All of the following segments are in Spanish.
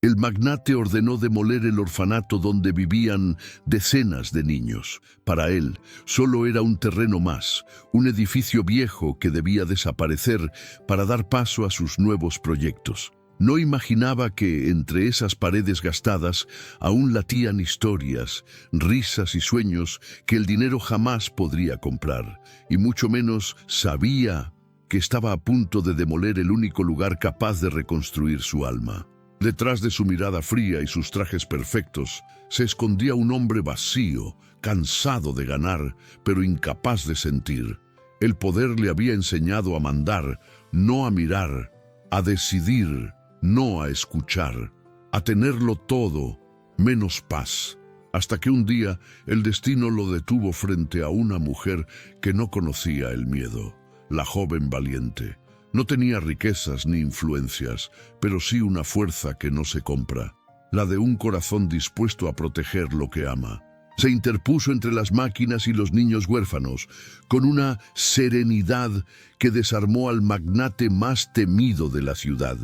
El magnate ordenó demoler el orfanato donde vivían decenas de niños. Para él, solo era un terreno más, un edificio viejo que debía desaparecer para dar paso a sus nuevos proyectos. No imaginaba que, entre esas paredes gastadas, aún latían historias, risas y sueños que el dinero jamás podría comprar, y mucho menos sabía que estaba a punto de demoler el único lugar capaz de reconstruir su alma. Detrás de su mirada fría y sus trajes perfectos, se escondía un hombre vacío, cansado de ganar, pero incapaz de sentir. El poder le había enseñado a mandar, no a mirar, a decidir, no a escuchar, a tenerlo todo, menos paz, hasta que un día el destino lo detuvo frente a una mujer que no conocía el miedo, la joven valiente. No tenía riquezas ni influencias, pero sí una fuerza que no se compra, la de un corazón dispuesto a proteger lo que ama. Se interpuso entre las máquinas y los niños huérfanos, con una serenidad que desarmó al magnate más temido de la ciudad,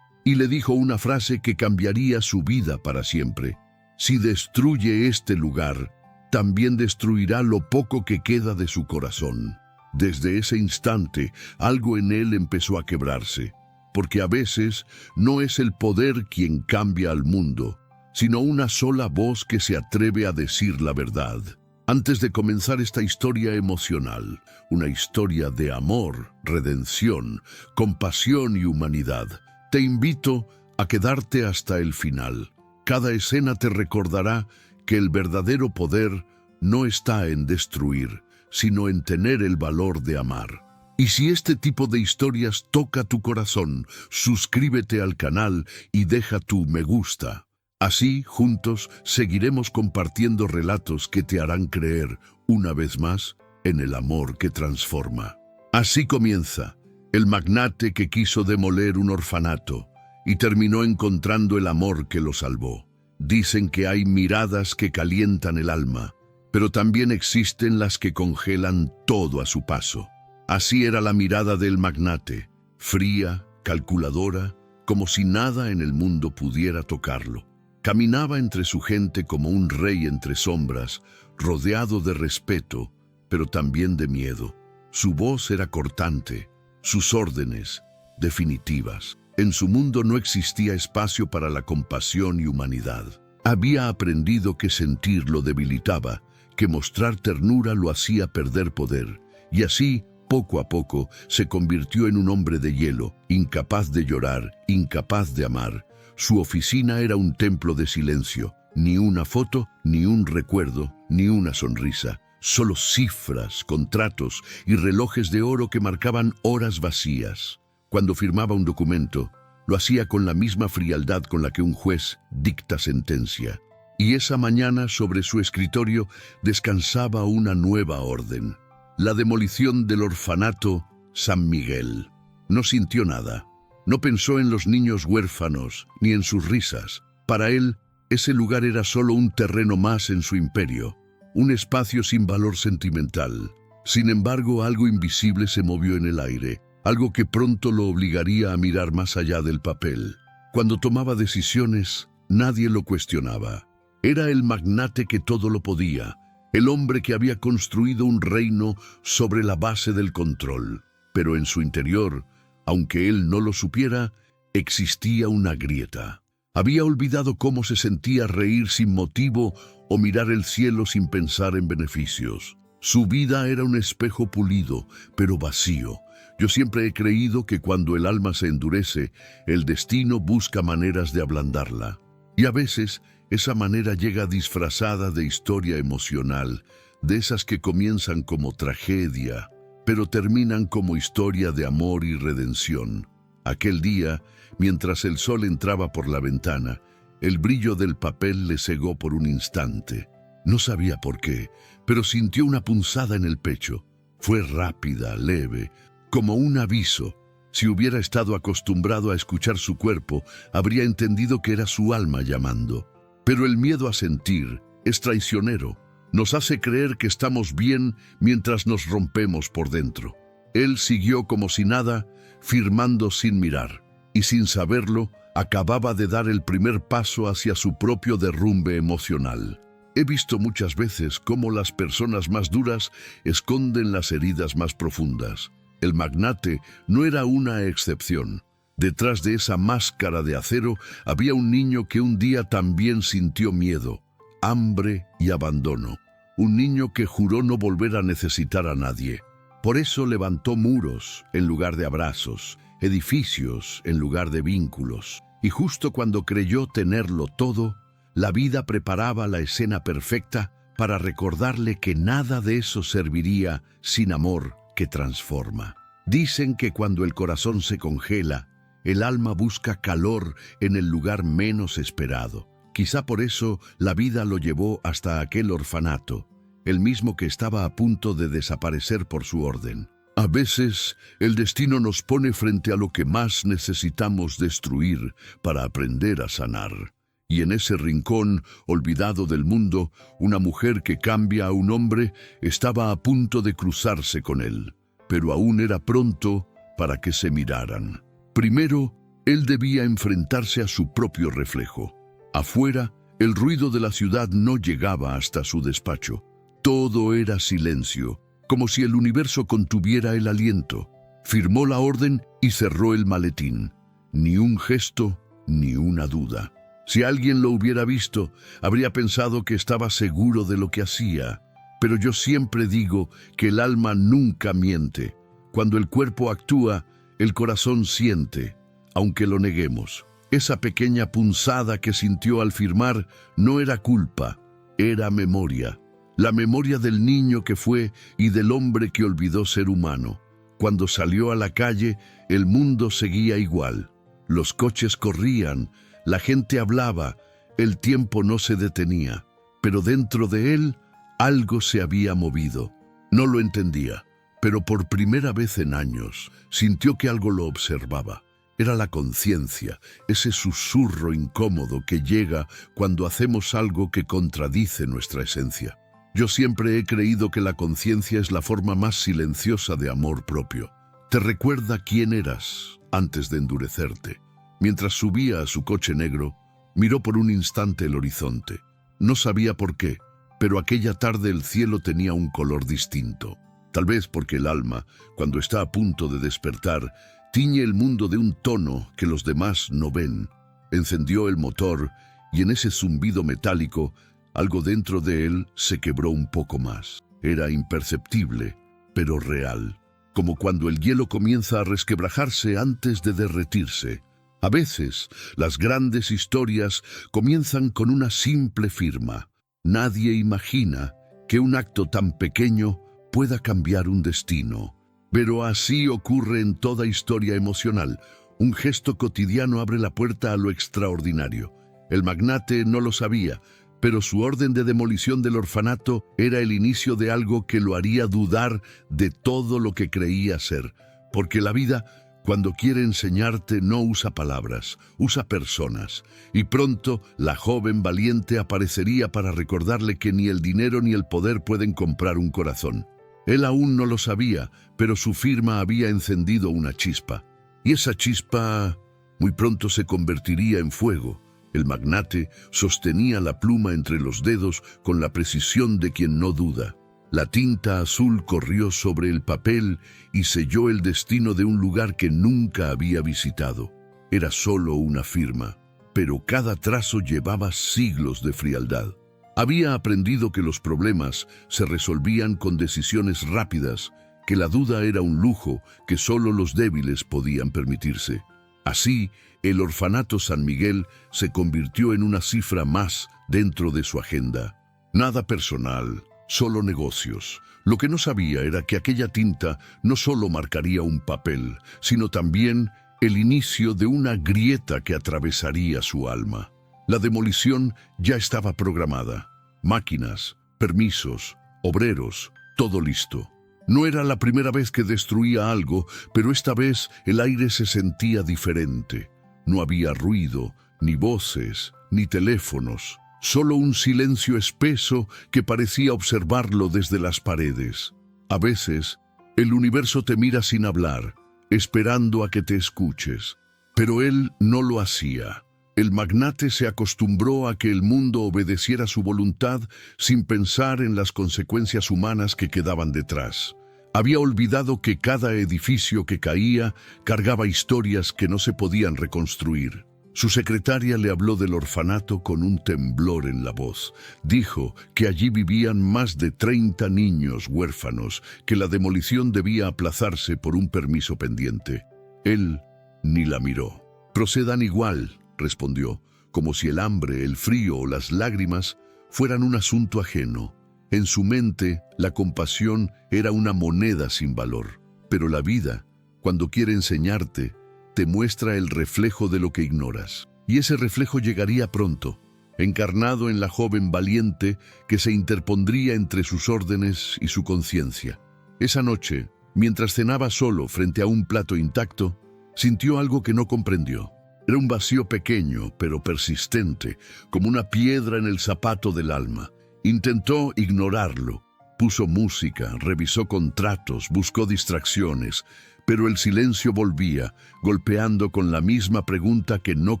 y le dijo una frase que cambiaría su vida para siempre. Si destruye este lugar, también destruirá lo poco que queda de su corazón. Desde ese instante, algo en él empezó a quebrarse, porque a veces no es el poder quien cambia al mundo, sino una sola voz que se atreve a decir la verdad. Antes de comenzar esta historia emocional, una historia de amor, redención, compasión y humanidad, te invito a quedarte hasta el final. Cada escena te recordará que el verdadero poder no está en destruir, sino en tener el valor de amar. Y si este tipo de historias toca tu corazón, suscríbete al canal y deja tu me gusta. Así, juntos, seguiremos compartiendo relatos que te harán creer, una vez más, en el amor que transforma. Así comienza el magnate que quiso demoler un orfanato y terminó encontrando el amor que lo salvó. Dicen que hay miradas que calientan el alma, pero también existen las que congelan todo a su paso. Así era la mirada del magnate, fría, calculadora, como si nada en el mundo pudiera tocarlo. Caminaba entre su gente como un rey entre sombras, rodeado de respeto, pero también de miedo. Su voz era cortante, sus órdenes definitivas. En su mundo no existía espacio para la compasión y humanidad. Había aprendido que sentir lo debilitaba, que mostrar ternura lo hacía perder poder, y así, poco a poco, se convirtió en un hombre de hielo, incapaz de llorar, incapaz de amar. Su oficina era un templo de silencio, ni una foto, ni un recuerdo, ni una sonrisa, solo cifras, contratos y relojes de oro que marcaban horas vacías. Cuando firmaba un documento, lo hacía con la misma frialdad con la que un juez dicta sentencia. Y esa mañana sobre su escritorio descansaba una nueva orden, la demolición del orfanato San Miguel. No sintió nada, no pensó en los niños huérfanos ni en sus risas. Para él, ese lugar era solo un terreno más en su imperio, un espacio sin valor sentimental. Sin embargo, algo invisible se movió en el aire, algo que pronto lo obligaría a mirar más allá del papel. Cuando tomaba decisiones, nadie lo cuestionaba. Era el magnate que todo lo podía, el hombre que había construido un reino sobre la base del control. Pero en su interior, aunque él no lo supiera, existía una grieta. Había olvidado cómo se sentía reír sin motivo o mirar el cielo sin pensar en beneficios. Su vida era un espejo pulido, pero vacío. Yo siempre he creído que cuando el alma se endurece, el destino busca maneras de ablandarla. Y a veces, esa manera llega disfrazada de historia emocional, de esas que comienzan como tragedia, pero terminan como historia de amor y redención. Aquel día, mientras el sol entraba por la ventana, el brillo del papel le cegó por un instante. No sabía por qué, pero sintió una punzada en el pecho. Fue rápida, leve, como un aviso. Si hubiera estado acostumbrado a escuchar su cuerpo, habría entendido que era su alma llamando. Pero el miedo a sentir es traicionero. Nos hace creer que estamos bien mientras nos rompemos por dentro. Él siguió como si nada, firmando sin mirar, y sin saberlo, acababa de dar el primer paso hacia su propio derrumbe emocional. He visto muchas veces cómo las personas más duras esconden las heridas más profundas. El magnate no era una excepción. Detrás de esa máscara de acero había un niño que un día también sintió miedo, hambre y abandono. Un niño que juró no volver a necesitar a nadie. Por eso levantó muros en lugar de abrazos, edificios en lugar de vínculos. Y justo cuando creyó tenerlo todo, la vida preparaba la escena perfecta para recordarle que nada de eso serviría sin amor que transforma. Dicen que cuando el corazón se congela, el alma busca calor en el lugar menos esperado. Quizá por eso la vida lo llevó hasta aquel orfanato, el mismo que estaba a punto de desaparecer por su orden. A veces, el destino nos pone frente a lo que más necesitamos destruir para aprender a sanar. Y en ese rincón olvidado del mundo, una mujer que cambia a un hombre estaba a punto de cruzarse con él, pero aún era pronto para que se miraran. Primero, él debía enfrentarse a su propio reflejo. Afuera, el ruido de la ciudad no llegaba hasta su despacho. Todo era silencio, como si el universo contuviera el aliento. Firmó la orden y cerró el maletín. Ni un gesto, ni una duda. Si alguien lo hubiera visto, habría pensado que estaba seguro de lo que hacía. Pero yo siempre digo que el alma nunca miente. Cuando el cuerpo actúa, el corazón siente, aunque lo neguemos. Esa pequeña punzada que sintió al firmar no era culpa, era memoria. La memoria del niño que fue y del hombre que olvidó ser humano. Cuando salió a la calle, el mundo seguía igual. Los coches corrían, la gente hablaba, el tiempo no se detenía. Pero dentro de él, algo se había movido. No lo entendía, pero por primera vez en años sintió que algo lo observaba. Era la conciencia, ese susurro incómodo que llega cuando hacemos algo que contradice nuestra esencia. Yo siempre he creído que la conciencia es la forma más silenciosa de amor propio. Te recuerda quién eras antes de endurecerte. Mientras subía a su coche negro, miró por un instante el horizonte. No sabía por qué, pero aquella tarde el cielo tenía un color distinto. Tal vez porque el alma, cuando está a punto de despertar, tiñe el mundo de un tono que los demás no ven. Encendió el motor y en ese zumbido metálico, algo dentro de él se quebró un poco más. Era imperceptible, pero real, como cuando el hielo comienza a resquebrajarse antes de derretirse. A veces, las grandes historias comienzan con una simple firma. Nadie imagina que un acto tan pequeño pueda cambiar un destino. Pero así ocurre en toda historia emocional. Un gesto cotidiano abre la puerta a lo extraordinario. El magnate no lo sabía, pero su orden de demolición del orfanato era el inicio de algo que lo haría dudar de todo lo que creía ser. Porque la vida, cuando quiere enseñarte, no usa palabras, usa personas. Y pronto, la joven valiente aparecería para recordarle que ni el dinero ni el poder pueden comprar un corazón. Él aún no lo sabía, pero su firma había encendido una chispa. Y esa chispa muy pronto se convertiría en fuego. El magnate sostenía la pluma entre los dedos con la precisión de quien no duda. La tinta azul corrió sobre el papel y selló el destino de un lugar que nunca había visitado. Era solo una firma, pero cada trazo llevaba siglos de frialdad. Había aprendido que los problemas se resolvían con decisiones rápidas, que la duda era un lujo que solo los débiles podían permitirse. Así, el orfanato San Miguel se convirtió en una cifra más dentro de su agenda. Nada personal, solo negocios. Lo que no sabía era que aquella tinta no solo marcaría un papel, sino también el inicio de una grieta que atravesaría su alma. La demolición ya estaba programada. Máquinas, permisos, obreros, todo listo. No era la primera vez que destruía algo, pero esta vez el aire se sentía diferente. No había ruido, ni voces, ni teléfonos. Solo un silencio espeso que parecía observarlo desde las paredes. A veces, el universo te mira sin hablar, esperando a que te escuches. Pero él no lo hacía. El magnate se acostumbró a que el mundo obedeciera su voluntad sin pensar en las consecuencias humanas que quedaban detrás. Había olvidado que cada edificio que caía cargaba historias que no se podían reconstruir. Su secretaria le habló del orfanato con un temblor en la voz. Dijo que allí vivían más de 30 niños huérfanos, que la demolición debía aplazarse por un permiso pendiente. Él ni la miró. «Procedan igual», respondió, como si el hambre, el frío o las lágrimas fueran un asunto ajeno. En su mente, la compasión era una moneda sin valor. Pero la vida, cuando quiere enseñarte, te muestra el reflejo de lo que ignoras. Y ese reflejo llegaría pronto, encarnado en la joven valiente que se interpondría entre sus órdenes y su conciencia. Esa noche, mientras cenaba solo frente a un plato intacto, sintió algo que no comprendió. Era un vacío pequeño, pero persistente, como una piedra en el zapato del alma. Intentó ignorarlo. Puso música, revisó contratos, buscó distracciones, pero el silencio volvía, golpeando con la misma pregunta que no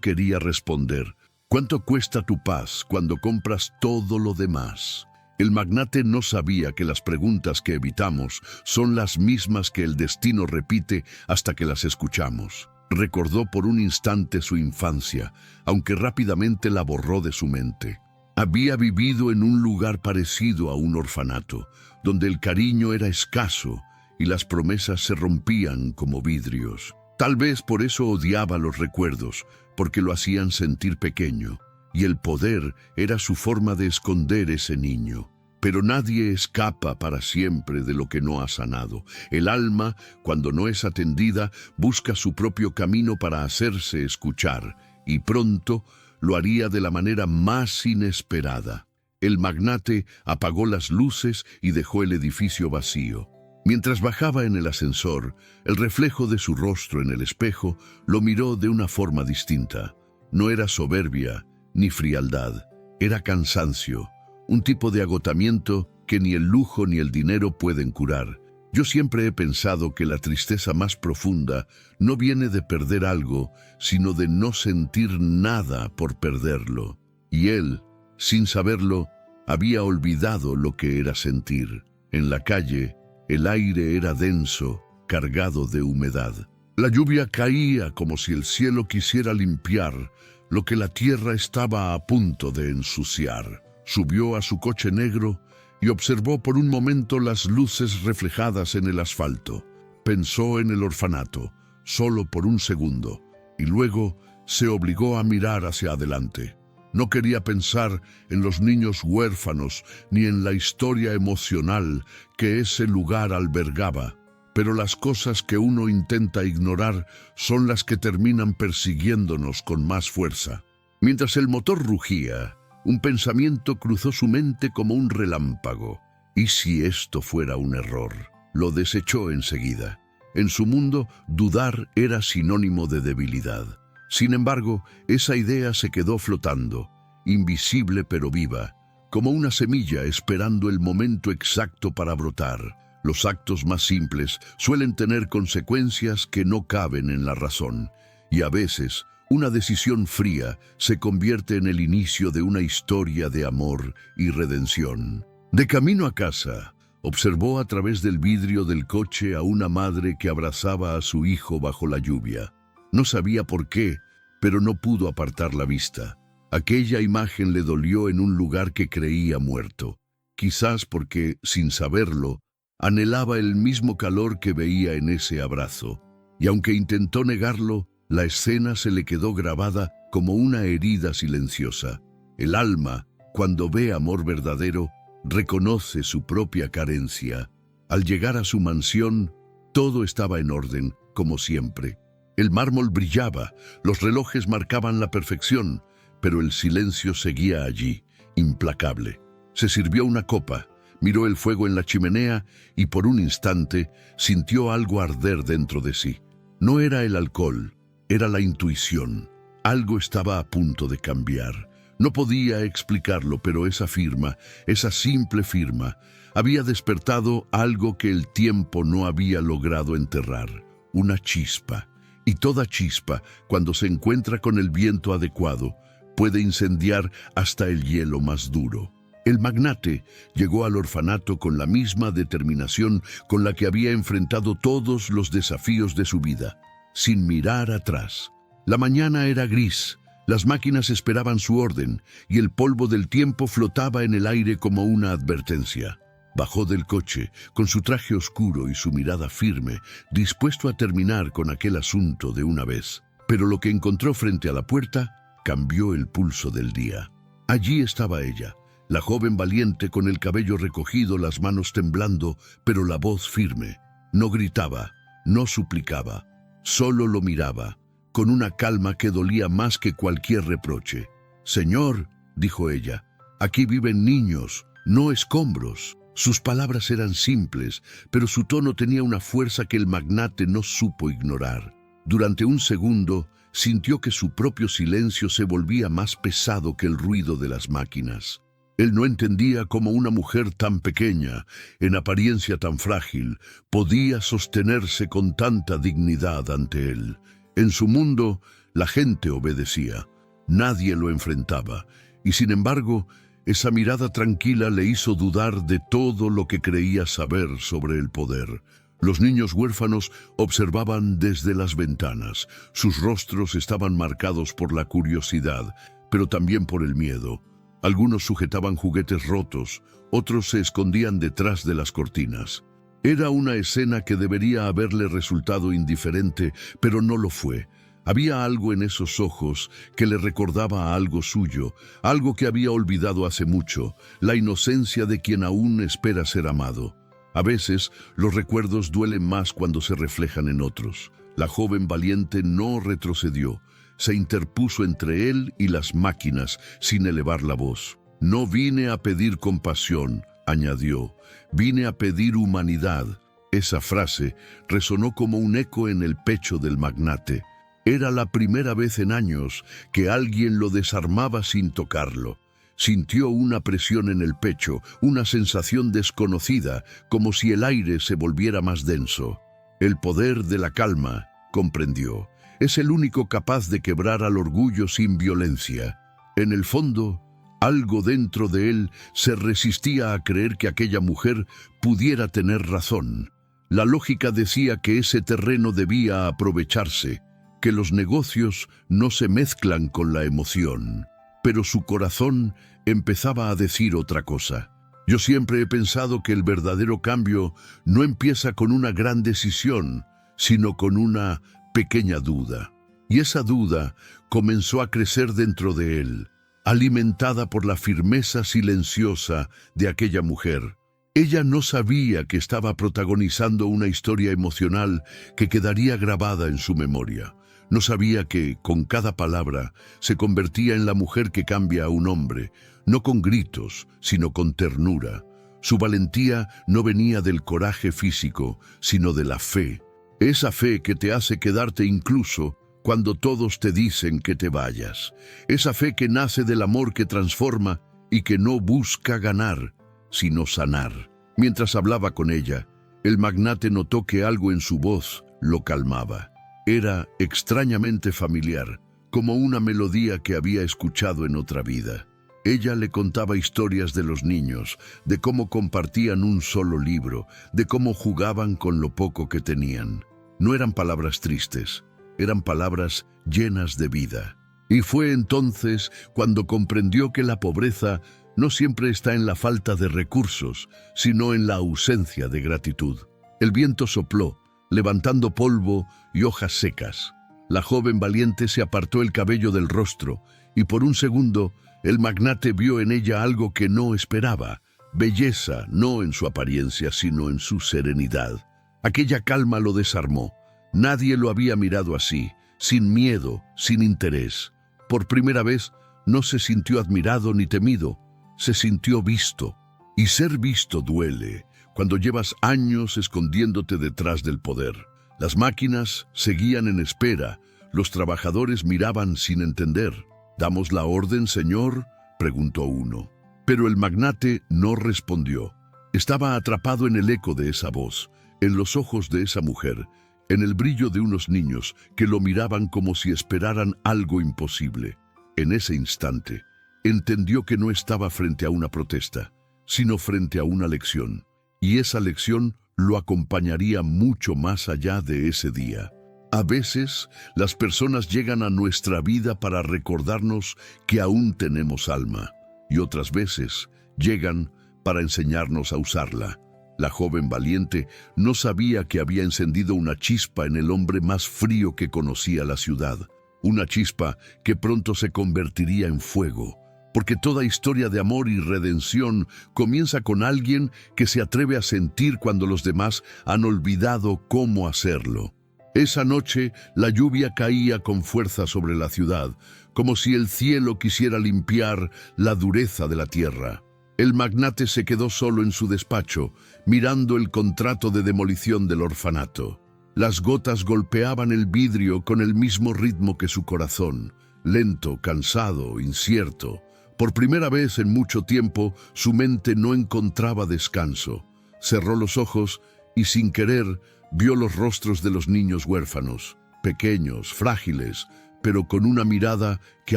quería responder. ¿Cuánto cuesta tu paz cuando compras todo lo demás? El magnate no sabía que las preguntas que evitamos son las mismas que el destino repite hasta que las escuchamos. Recordó por un instante su infancia, aunque rápidamente la borró de su mente. Había vivido en un lugar parecido a un orfanato, donde el cariño era escaso y las promesas se rompían como vidrios. Tal vez por eso odiaba los recuerdos, porque lo hacían sentir pequeño, y el poder era su forma de esconder ese niño. Pero nadie escapa para siempre de lo que no ha sanado. El alma, cuando no es atendida, busca su propio camino para hacerse escuchar, y pronto lo haría de la manera más inesperada. El magnate apagó las luces y dejó el edificio vacío. Mientras bajaba en el ascensor, el reflejo de su rostro en el espejo lo miró de una forma distinta. No era soberbia ni frialdad, era cansancio, un tipo de agotamiento que ni el lujo ni el dinero pueden curar. Yo siempre he pensado que la tristeza más profunda no viene de perder algo, sino de no sentir nada por perderlo. Y él, sin saberlo, había olvidado lo que era sentir. En la calle, el aire era denso, cargado de humedad. La lluvia caía como si el cielo quisiera limpiar lo que la tierra estaba a punto de ensuciar. Subió a su coche negro y observó por un momento las luces reflejadas en el asfalto. Pensó en el orfanato, solo por un segundo, y luego se obligó a mirar hacia adelante. No quería pensar en los niños huérfanos ni en la historia emocional que ese lugar albergaba, pero las cosas que uno intenta ignorar son las que terminan persiguiéndonos con más fuerza. Mientras el motor rugía, un pensamiento cruzó su mente como un relámpago. ¿Y si esto fuera un error? Lo desechó enseguida. En su mundo, dudar era sinónimo de debilidad. Sin embargo, esa idea se quedó flotando, invisible pero viva, como una semilla esperando el momento exacto para brotar. Los actos más simples suelen tener consecuencias que no caben en la razón, y a veces una decisión fría se convierte en el inicio de una historia de amor y redención. De camino a casa, observó a través del vidrio del coche a una madre que abrazaba a su hijo bajo la lluvia. No sabía por qué, pero no pudo apartar la vista. Aquella imagen le dolió en un lugar que creía muerto, quizás porque, sin saberlo, anhelaba el mismo calor que veía en ese abrazo. Y aunque intentó negarlo, la escena se le quedó grabada como una herida silenciosa. El alma, cuando ve amor verdadero, reconoce su propia carencia. Al llegar a su mansión, todo estaba en orden, como siempre. El mármol brillaba, los relojes marcaban la perfección, pero el silencio seguía allí, implacable. Se sirvió una copa, miró el fuego en la chimenea y por un instante sintió algo arder dentro de sí. No era el alcohol, era la intuición. Algo estaba a punto de cambiar. No podía explicarlo, pero esa firma, esa simple firma, había despertado algo que el tiempo no había logrado enterrar. Una chispa Y toda chispa, cuando se encuentra con el viento adecuado, puede incendiar hasta el hielo más duro. El magnate llegó al orfanato con la misma determinación con la que había enfrentado todos los desafíos de su vida, sin mirar atrás. La mañana era gris, las máquinas esperaban su orden y el polvo del tiempo flotaba en el aire como una advertencia. Bajó del coche, con su traje oscuro y su mirada firme, dispuesto a terminar con aquel asunto de una vez. Pero lo que encontró frente a la puerta cambió el pulso del día. Allí estaba ella, la joven valiente con el cabello recogido, las manos temblando, pero la voz firme. No gritaba, no suplicaba, solo lo miraba, con una calma que dolía más que cualquier reproche. «Señor», dijo ella, «aquí viven niños, no escombros». Sus palabras eran simples, pero su tono tenía una fuerza que el magnate no supo ignorar. Durante un segundo, sintió que su propio silencio se volvía más pesado que el ruido de las máquinas. Él no entendía cómo una mujer tan pequeña, en apariencia tan frágil, podía sostenerse con tanta dignidad ante él. En su mundo, la gente obedecía, nadie lo enfrentaba, y sin embargo, esa mirada tranquila le hizo dudar de todo lo que creía saber sobre el poder. Los niños huérfanos observaban desde las ventanas. Sus rostros estaban marcados por la curiosidad, pero también por el miedo. Algunos sujetaban juguetes rotos, otros se escondían detrás de las cortinas. Era una escena que debería haberle resultado indiferente, pero no lo fue. Había algo en esos ojos que le recordaba a algo suyo, algo que había olvidado hace mucho, la inocencia de quien aún espera ser amado. A veces, los recuerdos duelen más cuando se reflejan en otros. La joven valiente no retrocedió, se interpuso entre él y las máquinas sin elevar la voz. «No vine a pedir compasión», añadió, «vine a pedir humanidad». Esa frase resonó como un eco en el pecho del magnate. Era la primera vez en años que alguien lo desarmaba sin tocarlo. Sintió una presión en el pecho, una sensación desconocida, como si el aire se volviera más denso. El poder de la calma, comprendió, es el único capaz de quebrar al orgullo sin violencia. En el fondo, algo dentro de él se resistía a creer que aquella mujer pudiera tener razón. La lógica decía que ese terreno debía aprovecharse, que los negocios no se mezclan con la emoción. Pero su corazón empezaba a decir otra cosa. Yo siempre he pensado que el verdadero cambio no empieza con una gran decisión, sino con una pequeña duda. Y esa duda comenzó a crecer dentro de él, alimentada por la firmeza silenciosa de aquella mujer. Ella no sabía que estaba protagonizando una historia emocional que quedaría grabada en su memoria. No sabía que, con cada palabra, se convertía en la mujer que cambia a un hombre, no con gritos, sino con ternura. Su valentía no venía del coraje físico, sino de la fe. Esa fe que te hace quedarte incluso cuando todos te dicen que te vayas. Esa fe que nace del amor que transforma y que no busca ganar, sino sanar. Mientras hablaba con ella, el magnate notó que algo en su voz lo calmaba. Era extrañamente familiar, como una melodía que había escuchado en otra vida. Ella le contaba historias de los niños, de cómo compartían un solo libro, de cómo jugaban con lo poco que tenían. No eran palabras tristes, eran palabras llenas de vida. Y fue entonces cuando comprendió que la pobreza no siempre está en la falta de recursos, sino en la ausencia de gratitud. El viento sopló, levantando polvo y hojas secas. La joven valiente se apartó el cabello del rostro, y por un segundo el magnate vio en ella algo que no esperaba, belleza no en su apariencia, sino en su serenidad. Aquella calma lo desarmó. Nadie lo había mirado así, sin miedo, sin interés. Por primera vez no se sintió admirado ni temido, se sintió visto. Y ser visto duele, cuando llevas años escondiéndote detrás del poder. Las máquinas seguían en espera, los trabajadores miraban sin entender. «¿Damos la orden, señor?», preguntó uno. Pero el magnate no respondió. Estaba atrapado en el eco de esa voz, en los ojos de esa mujer, en el brillo de unos niños que lo miraban como si esperaran algo imposible. En ese instante, entendió que no estaba frente a una protesta, sino frente a una lección, y esa lección lo acompañaría mucho más allá de ese día. A veces, las personas llegan a nuestra vida para recordarnos que aún tenemos alma, y otras veces llegan para enseñarnos a usarla. La joven valiente no sabía que había encendido una chispa en el hombre más frío que conocía la ciudad, una chispa que pronto se convertiría en fuego, porque toda historia de amor y redención comienza con alguien que se atreve a sentir cuando los demás han olvidado cómo hacerlo. Esa noche, la lluvia caía con fuerza sobre la ciudad, como si el cielo quisiera limpiar la dureza de la tierra. El magnate se quedó solo en su despacho, mirando el contrato de demolición del orfanato. Las gotas golpeaban el vidrio con el mismo ritmo que su corazón, lento, cansado, incierto. Por primera vez en mucho tiempo, su mente no encontraba descanso. Cerró los ojos y, sin querer, vio los rostros de los niños huérfanos, pequeños, frágiles, pero con una mirada que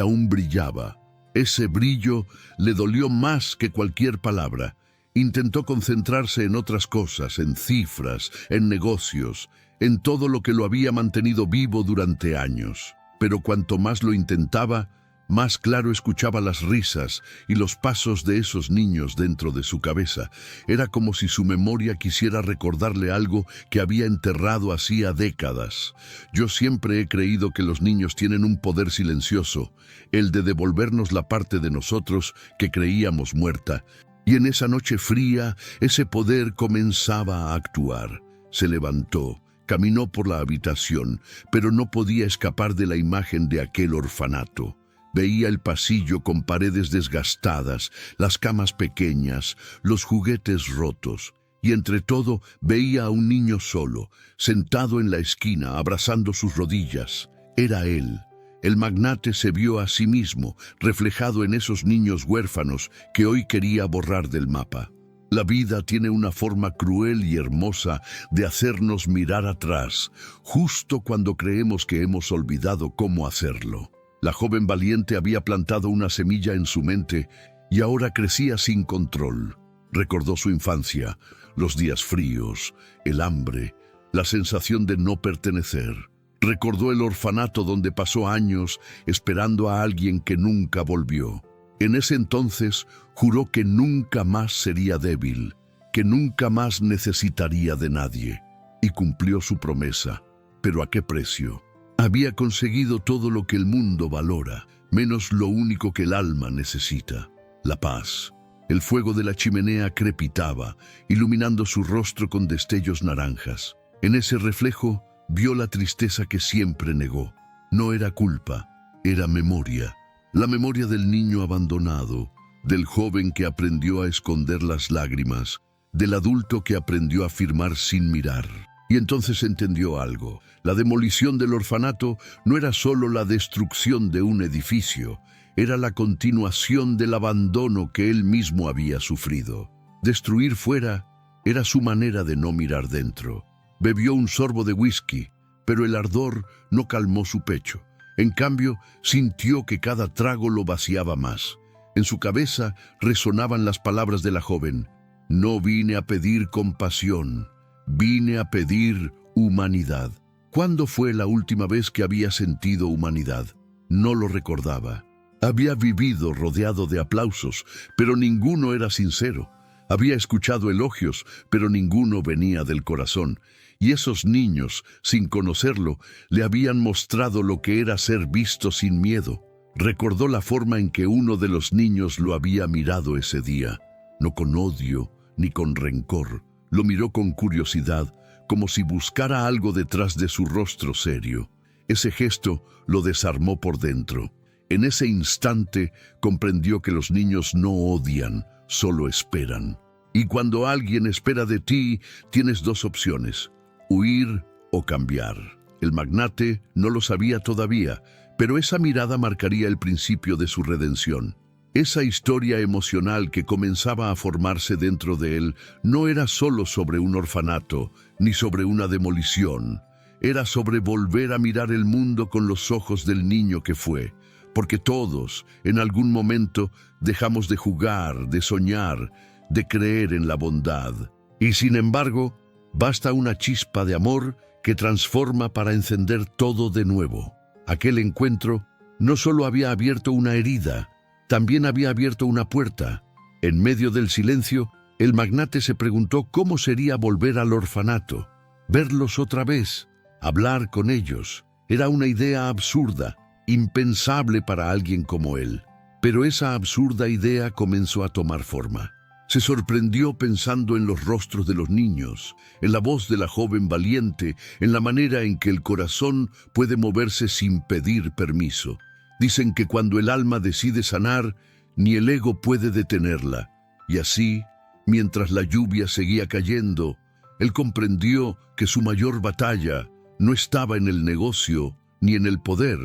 aún brillaba. Ese brillo le dolió más que cualquier palabra. Intentó concentrarse en otras cosas, en cifras, en negocios, en todo lo que lo había mantenido vivo durante años. Pero cuanto más lo intentaba, más claro escuchaba las risas y los pasos de esos niños dentro de su cabeza. Era como si su memoria quisiera recordarle algo que había enterrado hacía décadas. Yo siempre he creído que los niños tienen un poder silencioso, el de devolvernos la parte de nosotros que creíamos muerta. Y en esa noche fría, ese poder comenzaba a actuar. Se levantó, caminó por la habitación, pero no podía escapar de la imagen de aquel orfanato. Veía el pasillo con paredes desgastadas, las camas pequeñas, los juguetes rotos, y entre todo veía a un niño solo, sentado en la esquina, abrazando sus rodillas. Era él. El magnate se vio a sí mismo, reflejado en esos niños huérfanos que hoy quería borrar del mapa. La vida tiene una forma cruel y hermosa de hacernos mirar atrás, justo cuando creemos que hemos olvidado cómo hacerlo. La joven valiente había plantado una semilla en su mente y ahora crecía sin control. Recordó su infancia, los días fríos, el hambre, la sensación de no pertenecer. Recordó el orfanato donde pasó años esperando a alguien que nunca volvió. En ese entonces juró que nunca más sería débil, que nunca más necesitaría de nadie. Y cumplió su promesa. ¿Pero a qué precio? Había conseguido todo lo que el mundo valora, menos lo único que el alma necesita: la paz. El fuego de la chimenea crepitaba, iluminando su rostro con destellos naranjas. En ese reflejo vio la tristeza que siempre negó. No era culpa, era memoria. La memoria del niño abandonado, del joven que aprendió a esconder las lágrimas, del adulto que aprendió a firmar sin mirar. Y entonces entendió algo. La demolición del orfanato no era solo la destrucción de un edificio, era la continuación del abandono que él mismo había sufrido. Destruir fuera era su manera de no mirar dentro. Bebió un sorbo de whisky, pero el ardor no calmó su pecho. En cambio, sintió que cada trago lo vaciaba más. En su cabeza resonaban las palabras de la joven: no vine a pedir compasión, vine a pedir humanidad. ¿Cuándo fue la última vez que había sentido humanidad? No lo recordaba. Había vivido rodeado de aplausos, pero ninguno era sincero. Había escuchado elogios, pero ninguno venía del corazón. Y esos niños, sin conocerlo, le habían mostrado lo que era ser visto sin miedo. Recordó la forma en que uno de los niños lo había mirado ese día, no con odio ni con rencor. Lo miró con curiosidad, como si buscara algo detrás de su rostro serio. Ese gesto lo desarmó por dentro. En ese instante comprendió que los niños no odian, solo esperan. Y cuando alguien espera de ti, tienes dos opciones: huir o cambiar. El magnate no lo sabía todavía, pero esa mirada marcaría el principio de su redención. Esa historia emocional que comenzaba a formarse dentro de él no era solo sobre un orfanato, ni sobre una demolición. era sobre volver a mirar el mundo con los ojos del niño que fue, porque todos, en algún momento, dejamos de jugar, de soñar, de creer en la bondad. Y sin embargo, basta una chispa de amor que transforma para encender todo de nuevo. Aquel encuentro no solo había abierto una herida, también había abierto una puerta. En medio del silencio, el magnate se preguntó cómo sería volver al orfanato, verlos otra vez, hablar con ellos. Era una idea absurda, impensable para alguien como él. Pero esa absurda idea comenzó a tomar forma. Se sorprendió pensando en los rostros de los niños, en la voz de la joven valiente, en la manera en que el corazón puede moverse sin pedir permiso. Dicen que cuando el alma decide sanar, ni el ego puede detenerla. Y así, mientras la lluvia seguía cayendo, él comprendió que su mayor batalla no estaba en el negocio ni en el poder,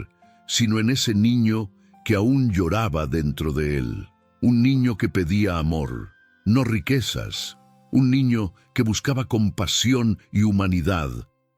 sino en ese niño que aún lloraba dentro de él. Un niño que pedía amor, no riquezas. Un niño que buscaba compasión y humanidad,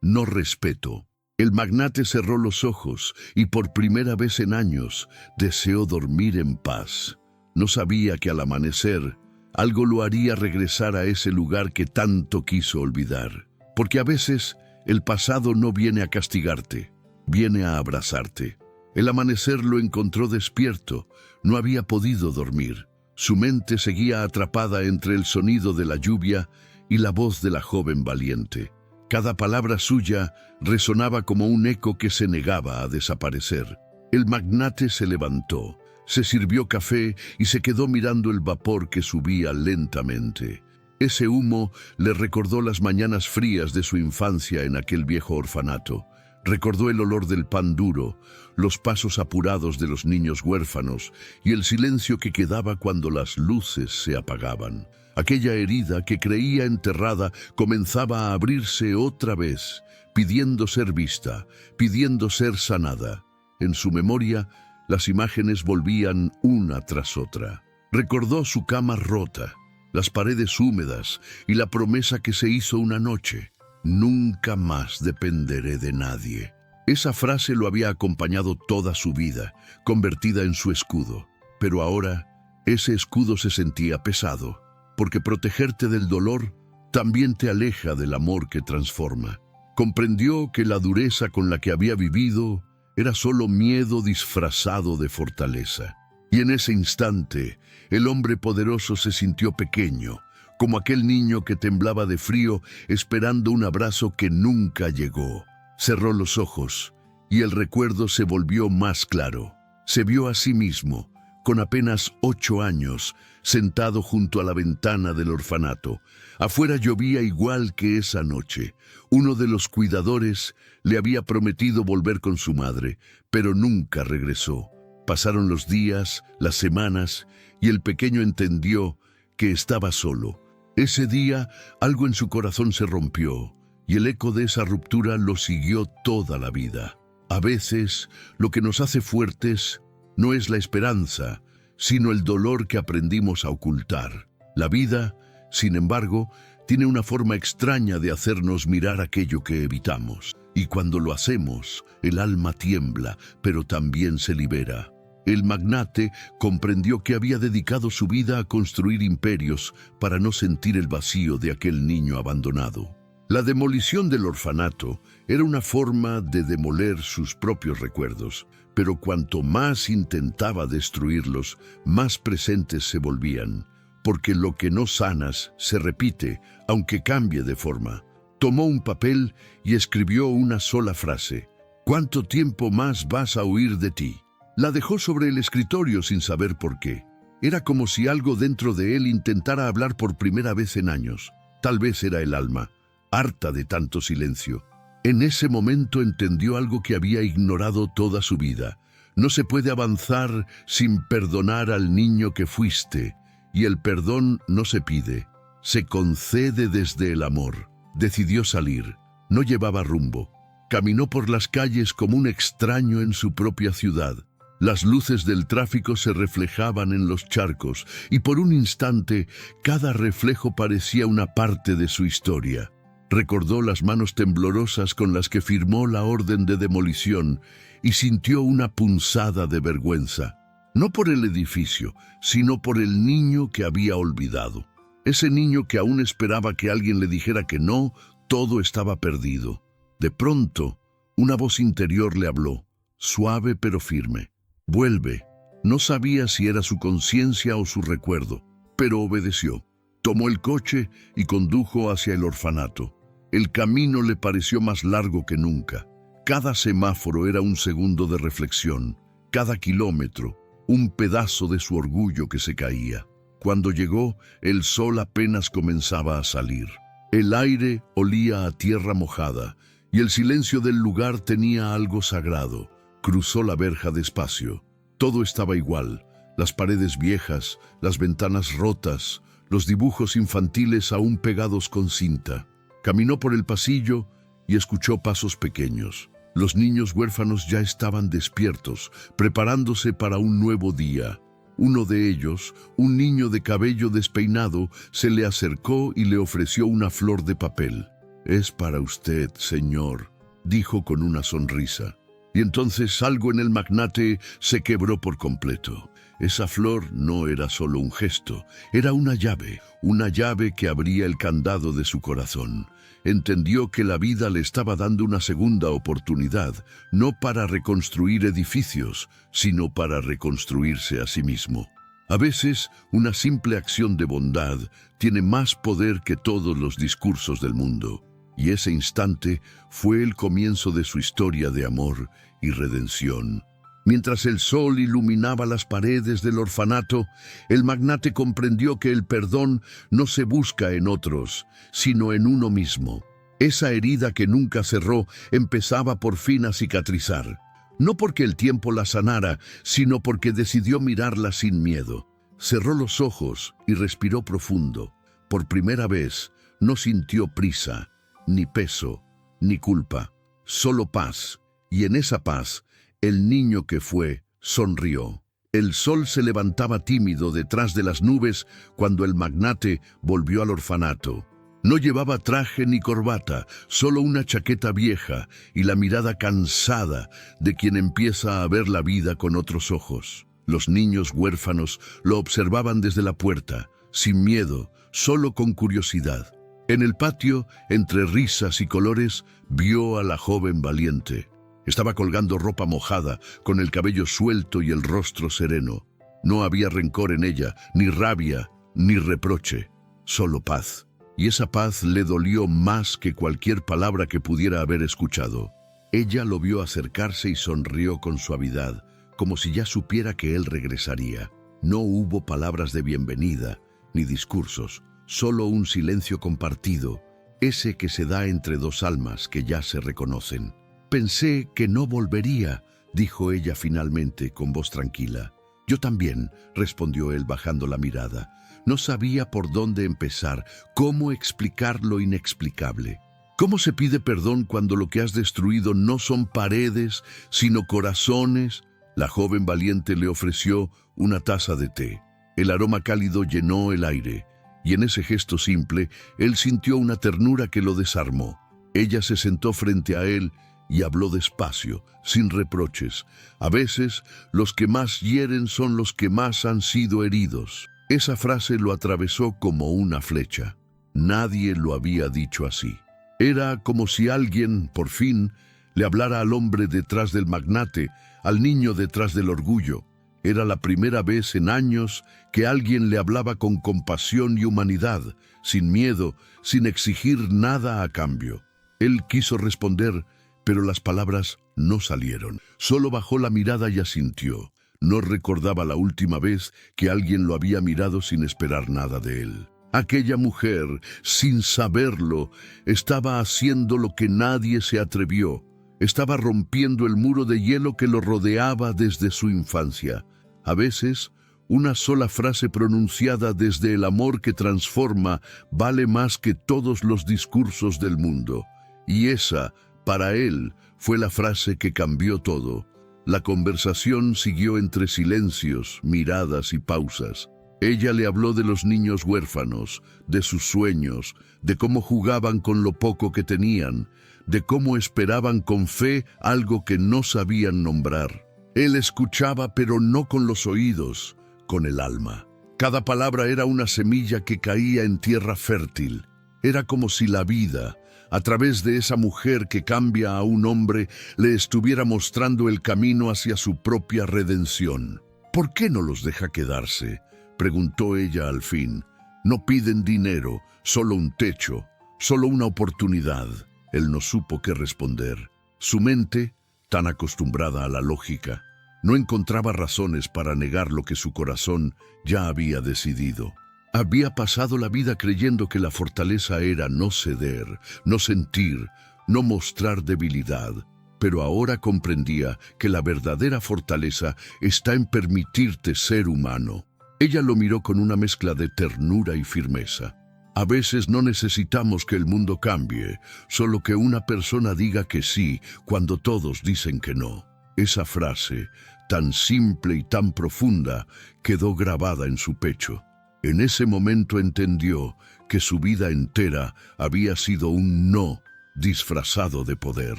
no respeto. El magnate cerró los ojos y por primera vez en años deseó dormir en paz. No sabía que al amanecer algo lo haría regresar a ese lugar que tanto quiso olvidar. Porque a veces el pasado no viene a castigarte, viene a abrazarte. El amanecer lo encontró despierto, no había podido dormir. Su mente seguía atrapada entre el sonido de la lluvia y la voz de la joven valiente. Cada palabra suya resonaba como un eco que se negaba a desaparecer. El magnate se levantó, se sirvió café y se quedó mirando el vapor que subía lentamente. Ese humo le recordó las mañanas frías de su infancia en aquel viejo orfanato. Recordó el olor del pan duro, los pasos apurados de los niños huérfanos y el silencio que quedaba cuando las luces se apagaban. Aquella herida que creía enterrada comenzaba a abrirse otra vez, pidiendo ser vista, pidiendo ser sanada. En su memoria, las imágenes volvían una tras otra. Recordó su cama rota, las paredes húmedas y la promesa que se hizo una noche. Nunca más dependeré de nadie. Esa frase lo había acompañado toda su vida, convertida en su escudo. Pero ahora, ese escudo se sentía pesado, porque protegerte del dolor también te aleja del amor que transforma. Comprendió que la dureza con la que había vivido era solo miedo disfrazado de fortaleza. Y en ese instante, el hombre poderoso se sintió pequeño, como aquel niño que temblaba de frío esperando un abrazo que nunca llegó. Cerró los ojos y el recuerdo se volvió más claro. Se vio a sí mismo, con apenas 8 años, sentado junto a la ventana del orfanato. Afuera llovía igual que esa noche. Uno de los cuidadores le había prometido volver con su madre, pero nunca regresó. Pasaron los días, las semanas, y el pequeño entendió que estaba solo. Ese día, algo en su corazón se rompió, y el eco de esa ruptura lo siguió toda la vida. A veces, lo que nos hace fuertes no es la esperanza, sino el dolor que aprendimos a ocultar. La vida, sin embargo, tiene una forma extraña de hacernos mirar aquello que evitamos. Y cuando lo hacemos, el alma tiembla, pero también se libera. El magnate comprendió que había dedicado su vida a construir imperios para no sentir el vacío de aquel niño abandonado. La demolición del orfanato era una forma de demoler sus propios recuerdos, pero cuanto más intentaba destruirlos, más presentes se volvían, porque lo que no sanas se repite, aunque cambie de forma. Tomó un papel y escribió una sola frase: ¿cuánto tiempo más vas a huir de ti? La dejó sobre el escritorio sin saber por qué. Era como si algo dentro de él intentara hablar por primera vez en años. Tal vez era el alma, harta de tanto silencio. En ese momento entendió algo que había ignorado toda su vida. No se puede avanzar sin perdonar al niño que fuiste, y el perdón no se pide, se concede desde el amor. Decidió salir. No llevaba rumbo. Caminó por las calles como un extraño en su propia ciudad. Las luces del tráfico se reflejaban en los charcos y por un instante cada reflejo parecía una parte de su historia. Recordó las manos temblorosas con las que firmó la orden de demolición y sintió una punzada de vergüenza, no por el edificio, sino por el niño que había olvidado. Ese niño que aún esperaba que alguien le dijera que no, todo estaba perdido. De pronto, una voz interior le habló, suave pero firme. Vuelve. No sabía si era su conciencia o su recuerdo, pero obedeció. Tomó el coche y condujo hacia el orfanato. El camino le pareció más largo que nunca. Cada semáforo era un segundo de reflexión, cada kilómetro, un pedazo de su orgullo que se caía. Cuando llegó, el sol apenas comenzaba a salir. El aire olía a tierra mojada y el silencio del lugar tenía algo sagrado. Cruzó la verja despacio. Todo estaba igual, las paredes viejas, las ventanas rotas, los dibujos infantiles aún pegados con cinta. Caminó por el pasillo y escuchó pasos pequeños. Los niños huérfanos ya estaban despiertos, preparándose para un nuevo día. Uno de ellos, un niño de cabello despeinado, se le acercó y le ofreció una flor de papel. «Es para usted, señor», dijo con una sonrisa. Y entonces algo en el magnate se quebró por completo. Esa flor no era solo un gesto, era una llave que abría el candado de su corazón. Entendió que la vida le estaba dando una segunda oportunidad, no para reconstruir edificios, sino para reconstruirse a sí mismo. A veces, una simple acción de bondad tiene más poder que todos los discursos del mundo. Y ese instante fue el comienzo de su historia de amor y redención. Mientras el sol iluminaba las paredes del orfanato, el magnate comprendió que el perdón no se busca en otros, sino en uno mismo. Esa herida que nunca cerró empezaba por fin a cicatrizar. No porque el tiempo la sanara, sino porque decidió mirarla sin miedo. Cerró los ojos y respiró profundo. Por primera vez, no sintió prisa, ni peso, ni culpa, solo paz. Y en esa paz, el niño que fue sonrió. El sol se levantaba tímido detrás de las nubes cuando el magnate volvió al orfanato. No llevaba traje ni corbata, solo una chaqueta vieja y la mirada cansada de quien empieza a ver la vida con otros ojos. Los niños huérfanos lo observaban desde la puerta, sin miedo, solo con curiosidad. En el patio, entre risas y colores, vio a la joven valiente. Estaba colgando ropa mojada, con el cabello suelto y el rostro sereno. No había rencor en ella, ni rabia, ni reproche, solo paz. Y esa paz le dolió más que cualquier palabra que pudiera haber escuchado. Ella lo vio acercarse y sonrió con suavidad, como si ya supiera que él regresaría. No hubo palabras de bienvenida, ni discursos, solo un silencio compartido, ese que se da entre dos almas que ya se reconocen. «Pensé que no volvería», dijo ella finalmente con voz tranquila. «Yo también», respondió él bajando la mirada. No sabía por dónde empezar, cómo explicar lo inexplicable. ¿Cómo se pide perdón cuando lo que has destruido no son paredes, sino corazones? La joven valiente le ofreció una taza de té. El aroma cálido llenó el aire, y en ese gesto simple, él sintió una ternura que lo desarmó. Ella se sentó frente a él y habló despacio, sin reproches. A veces, los que más hieren son los que más han sido heridos. Esa frase lo atravesó como una flecha. Nadie lo había dicho así. Era como si alguien, por fin, le hablara al hombre detrás del magnate, al niño detrás del orgullo. Era la primera vez en años que alguien le hablaba con compasión y humanidad, sin miedo, sin exigir nada a cambio. Él quiso responder, pero las palabras no salieron. Solo bajó la mirada y asintió. No recordaba la última vez que alguien lo había mirado sin esperar nada de él. Aquella mujer, sin saberlo, estaba haciendo lo que nadie se atrevió. Estaba rompiendo el muro de hielo que lo rodeaba desde su infancia. A veces, una sola frase pronunciada desde el amor que transforma vale más que todos los discursos del mundo. Y esa, para él, fue la frase que cambió todo. La conversación siguió entre silencios, miradas y pausas. Ella le habló de los niños huérfanos, de sus sueños, de cómo jugaban con lo poco que tenían, de cómo esperaban con fe algo que no sabían nombrar. Él escuchaba, pero no con los oídos, con el alma. Cada palabra era una semilla que caía en tierra fértil. Era como si la vida, a través de esa mujer que cambia a un hombre, le estuviera mostrando el camino hacia su propia redención. ¿Por qué no los deja quedarse?, preguntó ella al fin. No piden dinero, solo un techo, solo una oportunidad. Él no supo qué responder. Su mente, tan acostumbrada a la lógica, no encontraba razones para negar lo que su corazón ya había decidido. Había pasado la vida creyendo que la fortaleza era no ceder, no sentir, no mostrar debilidad, pero ahora comprendía que la verdadera fortaleza está en permitirte ser humano. Ella lo miró con una mezcla de ternura y firmeza. A veces no necesitamos que el mundo cambie, solo que una persona diga que sí cuando todos dicen que no. Esa frase, tan simple y tan profunda, quedó grabada en su pecho. En ese momento entendió que su vida entera había sido un no disfrazado de poder.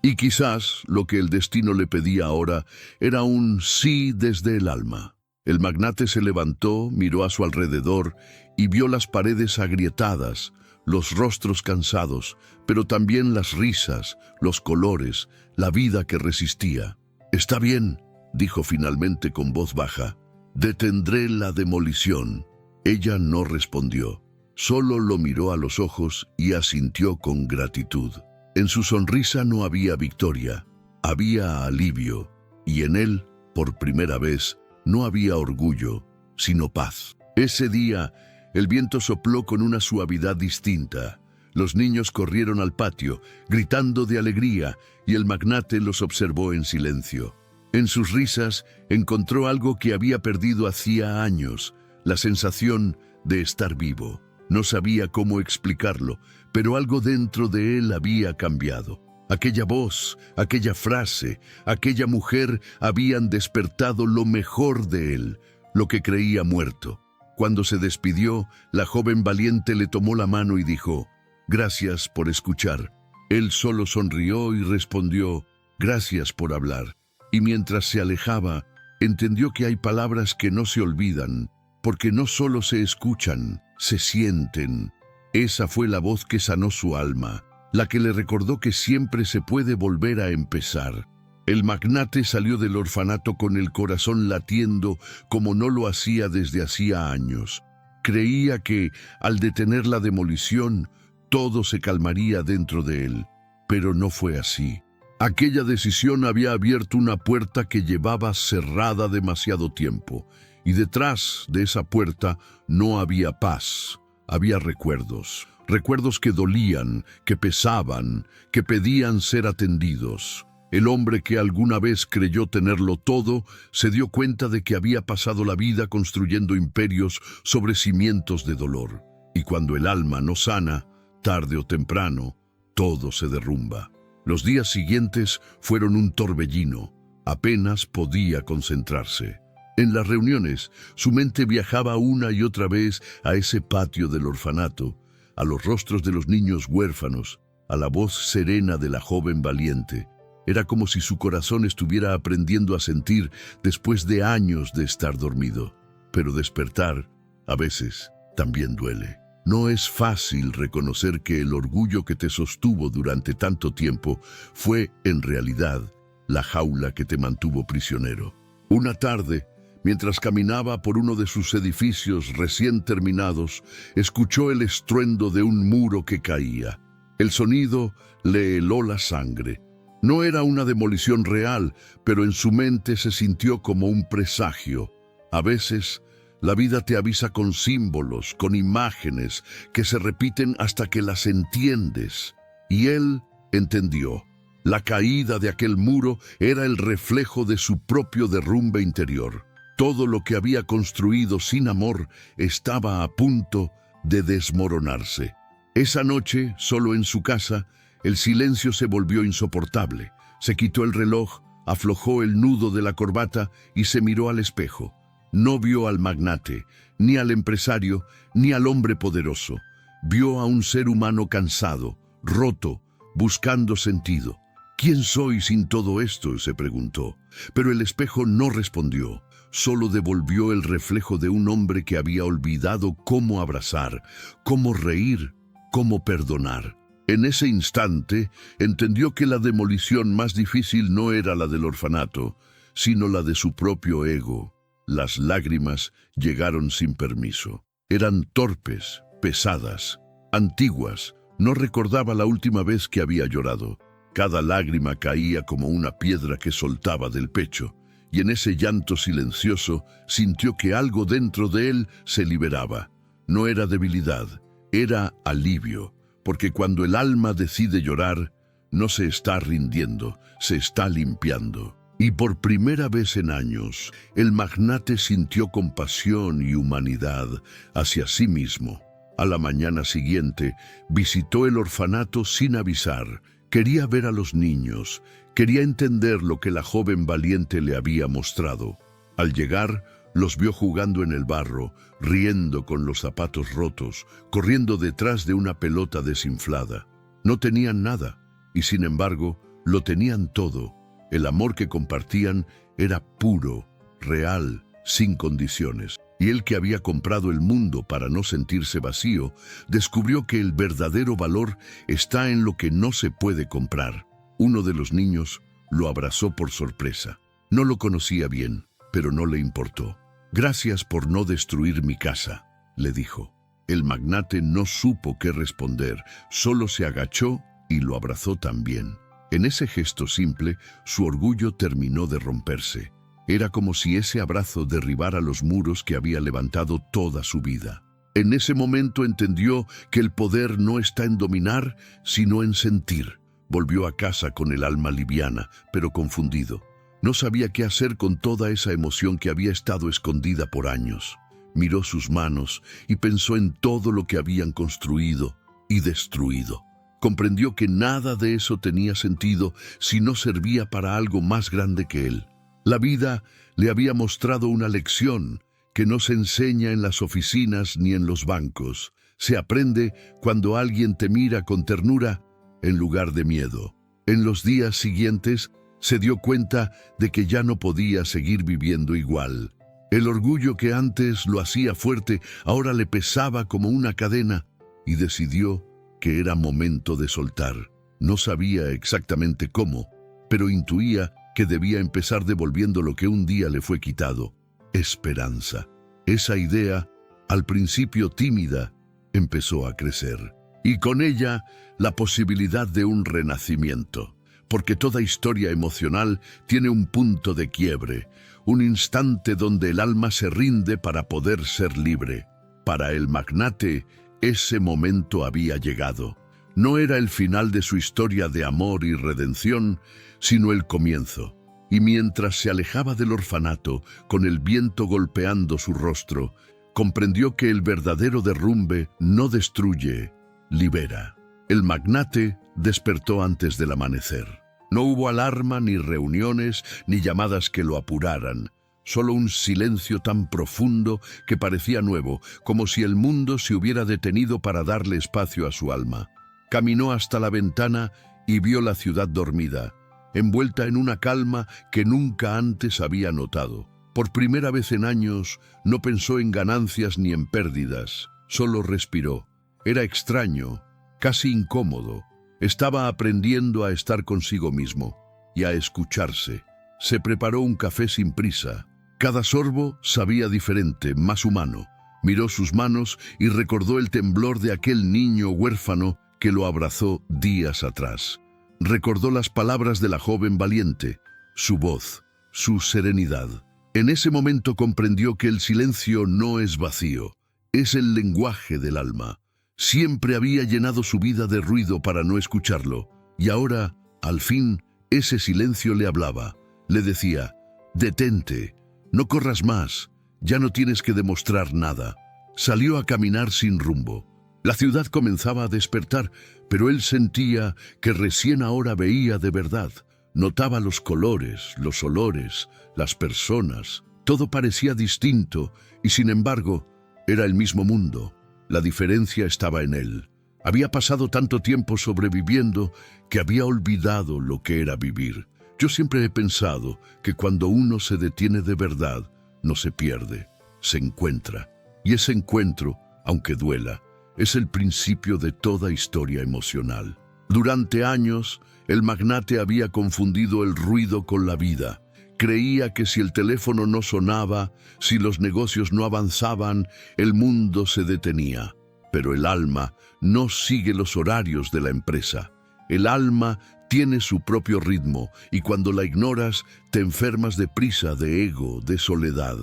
Y quizás lo que el destino le pedía ahora era un sí desde el alma. El magnate se levantó, miró a su alrededor y vio las paredes agrietadas, los rostros cansados, pero también las risas, los colores, la vida que resistía. «Está bien», dijo finalmente con voz baja. «Detendré la demolición». Ella no respondió, solo lo miró a los ojos y asintió con gratitud. En su sonrisa no había victoria, había alivio, y en él, por primera vez, no había orgullo, sino paz. Ese día, el viento sopló con una suavidad distinta. Los niños corrieron al patio, gritando de alegría, y el magnate los observó en silencio. En sus risas encontró algo que había perdido hacía años, la sensación de estar vivo. No sabía cómo explicarlo, pero algo dentro de él había cambiado. Aquella voz, aquella frase, aquella mujer habían despertado lo mejor de él, lo que creía muerto. Cuando se despidió, la joven valiente le tomó la mano y dijo: «Gracias por escuchar». Él solo sonrió y respondió: «Gracias por hablar». Y mientras se alejaba, entendió que hay palabras que no se olvidan, porque no solo se escuchan, se sienten. Esa fue la voz que sanó su alma, la que le recordó que siempre se puede volver a empezar. El magnate salió del orfanato con el corazón latiendo como no lo hacía desde hacía años. Creía que, al detener la demolición, todo se calmaría dentro de él, pero no fue así. Aquella decisión había abierto una puerta que llevaba cerrada demasiado tiempo, y detrás de esa puerta no había paz, había recuerdos. Recuerdos que dolían, que pesaban, que pedían ser atendidos. El hombre que alguna vez creyó tenerlo todo, se dio cuenta de que había pasado la vida construyendo imperios sobre cimientos de dolor. Y cuando el alma no sana, tarde o temprano, todo se derrumba. Los días siguientes fueron un torbellino. Apenas podía concentrarse. En las reuniones, su mente viajaba una y otra vez a ese patio del orfanato, a los rostros de los niños huérfanos, a la voz serena de la joven valiente. Era como si su corazón estuviera aprendiendo a sentir después de años de estar dormido. Pero despertar, a veces, también duele. No es fácil reconocer que el orgullo que te sostuvo durante tanto tiempo fue, en realidad, la jaula que te mantuvo prisionero. Una tarde, mientras caminaba por uno de sus edificios recién terminados, escuchó el estruendo de un muro que caía. El sonido le heló la sangre. No era una demolición real, pero en su mente se sintió como un presagio. A veces, la vida te avisa con símbolos, con imágenes que se repiten hasta que las entiendes. Y él entendió. La caída de aquel muro era el reflejo de su propio derrumbe interior. Todo lo que había construido sin amor estaba a punto de desmoronarse. Esa noche, solo en su casa, el silencio se volvió insoportable. Se quitó el reloj, aflojó el nudo de la corbata y se miró al espejo. No vio al magnate, ni al empresario, ni al hombre poderoso. Vio a un ser humano cansado, roto, buscando sentido. ¿Quién soy sin todo esto?, se preguntó. Pero el espejo no respondió, solo devolvió el reflejo de un hombre que había olvidado cómo abrazar, cómo reír, cómo perdonar. En ese instante entendió que la demolición más difícil no era la del orfanato, sino la de su propio ego. Las lágrimas llegaron sin permiso. Eran torpes, pesadas, antiguas. No recordaba la última vez que había llorado. Cada lágrima caía como una piedra que soltaba del pecho, y en ese llanto silencioso sintió que algo dentro de él se liberaba. No era debilidad, era alivio, porque cuando el alma decide llorar, no se está rindiendo, se está limpiando. Y por primera vez en años, el magnate sintió compasión y humanidad hacia sí mismo. A la mañana siguiente, visitó el orfanato sin avisar. Quería ver a los niños, quería entender lo que la joven valiente le había mostrado. Al llegar, los vio jugando en el barro, riendo con los zapatos rotos, corriendo detrás de una pelota desinflada. No tenían nada, y sin embargo, lo tenían todo. El amor que compartían era puro, real, sin condiciones. Y él, que había comprado el mundo para no sentirse vacío, descubrió que el verdadero valor está en lo que no se puede comprar. Uno de los niños lo abrazó por sorpresa. No lo conocía bien, pero no le importó. «Gracias por no destruir mi casa», le dijo. El magnate no supo qué responder, solo se agachó y lo abrazó también. En ese gesto simple, su orgullo terminó de romperse. Era como si ese abrazo derribara los muros que había levantado toda su vida. En ese momento entendió que el poder no está en dominar, sino en sentir. Volvió a casa con el alma liviana, pero confundido. No sabía qué hacer con toda esa emoción que había estado escondida por años. Miró sus manos y pensó en todo lo que habían construido y destruido. Comprendió que nada de eso tenía sentido si no servía para algo más grande que él. La vida le había mostrado una lección que no se enseña en las oficinas ni en los bancos. Se aprende cuando alguien te mira con ternura en lugar de miedo. En los días siguientes se dio cuenta de que ya no podía seguir viviendo igual. El orgullo que antes lo hacía fuerte ahora le pesaba como una cadena y decidió que era momento de soltar. No sabía exactamente cómo, pero intuía que debía empezar devolviendo lo que un día le fue quitado: esperanza. Esa idea, al principio tímida, empezó a crecer. Y con ella, la posibilidad de un renacimiento. Porque toda historia emocional tiene un punto de quiebre, un instante donde el alma se rinde para poder ser libre. Para el magnate, ese momento había llegado. No era el final de su historia de amor y redención, sino el comienzo. Y mientras se alejaba del orfanato, con el viento golpeando su rostro, comprendió que el verdadero derrumbe no destruye, libera. El magnate despertó antes del amanecer. No hubo alarma, ni reuniones, ni llamadas que lo apuraran. Solo un silencio tan profundo que parecía nuevo, como si el mundo se hubiera detenido para darle espacio a su alma. Caminó hasta la ventana y vio la ciudad dormida, envuelta en una calma que nunca antes había notado. Por primera vez en años, no pensó en ganancias ni en pérdidas, solo respiró. Era extraño, casi incómodo. Estaba aprendiendo a estar consigo mismo y a escucharse. Se preparó un café sin prisa. Cada sorbo sabía diferente, más humano. Miró sus manos y recordó el temblor de aquel niño huérfano que lo abrazó días atrás. Recordó las palabras de la joven valiente, su voz, su serenidad. En ese momento comprendió que el silencio no es vacío, es el lenguaje del alma. Siempre había llenado su vida de ruido para no escucharlo, y ahora, al fin, ese silencio le hablaba. Le decía: «Detente, no corras más, ya no tienes que demostrar nada». Salió a caminar sin rumbo. La ciudad comenzaba a despertar, pero él sentía que recién ahora veía de verdad. Notaba los colores, los olores, las personas. Todo parecía distinto y, sin embargo, Era el mismo mundo. La diferencia estaba en él. Había pasado tanto tiempo sobreviviendo que había olvidado lo que era vivir. Yo siempre he pensado que cuando uno se detiene de verdad, no se pierde, se encuentra. Y ese encuentro, aunque duela, es el principio de toda historia emocional. Durante años, el magnate había confundido el ruido con la vida. Creía que si el teléfono no sonaba, si los negocios no avanzaban, el mundo se detenía. Pero el alma no sigue los horarios de la empresa. El alma tiene su propio ritmo y cuando la ignoras, te enfermas de prisa, de ego, de soledad.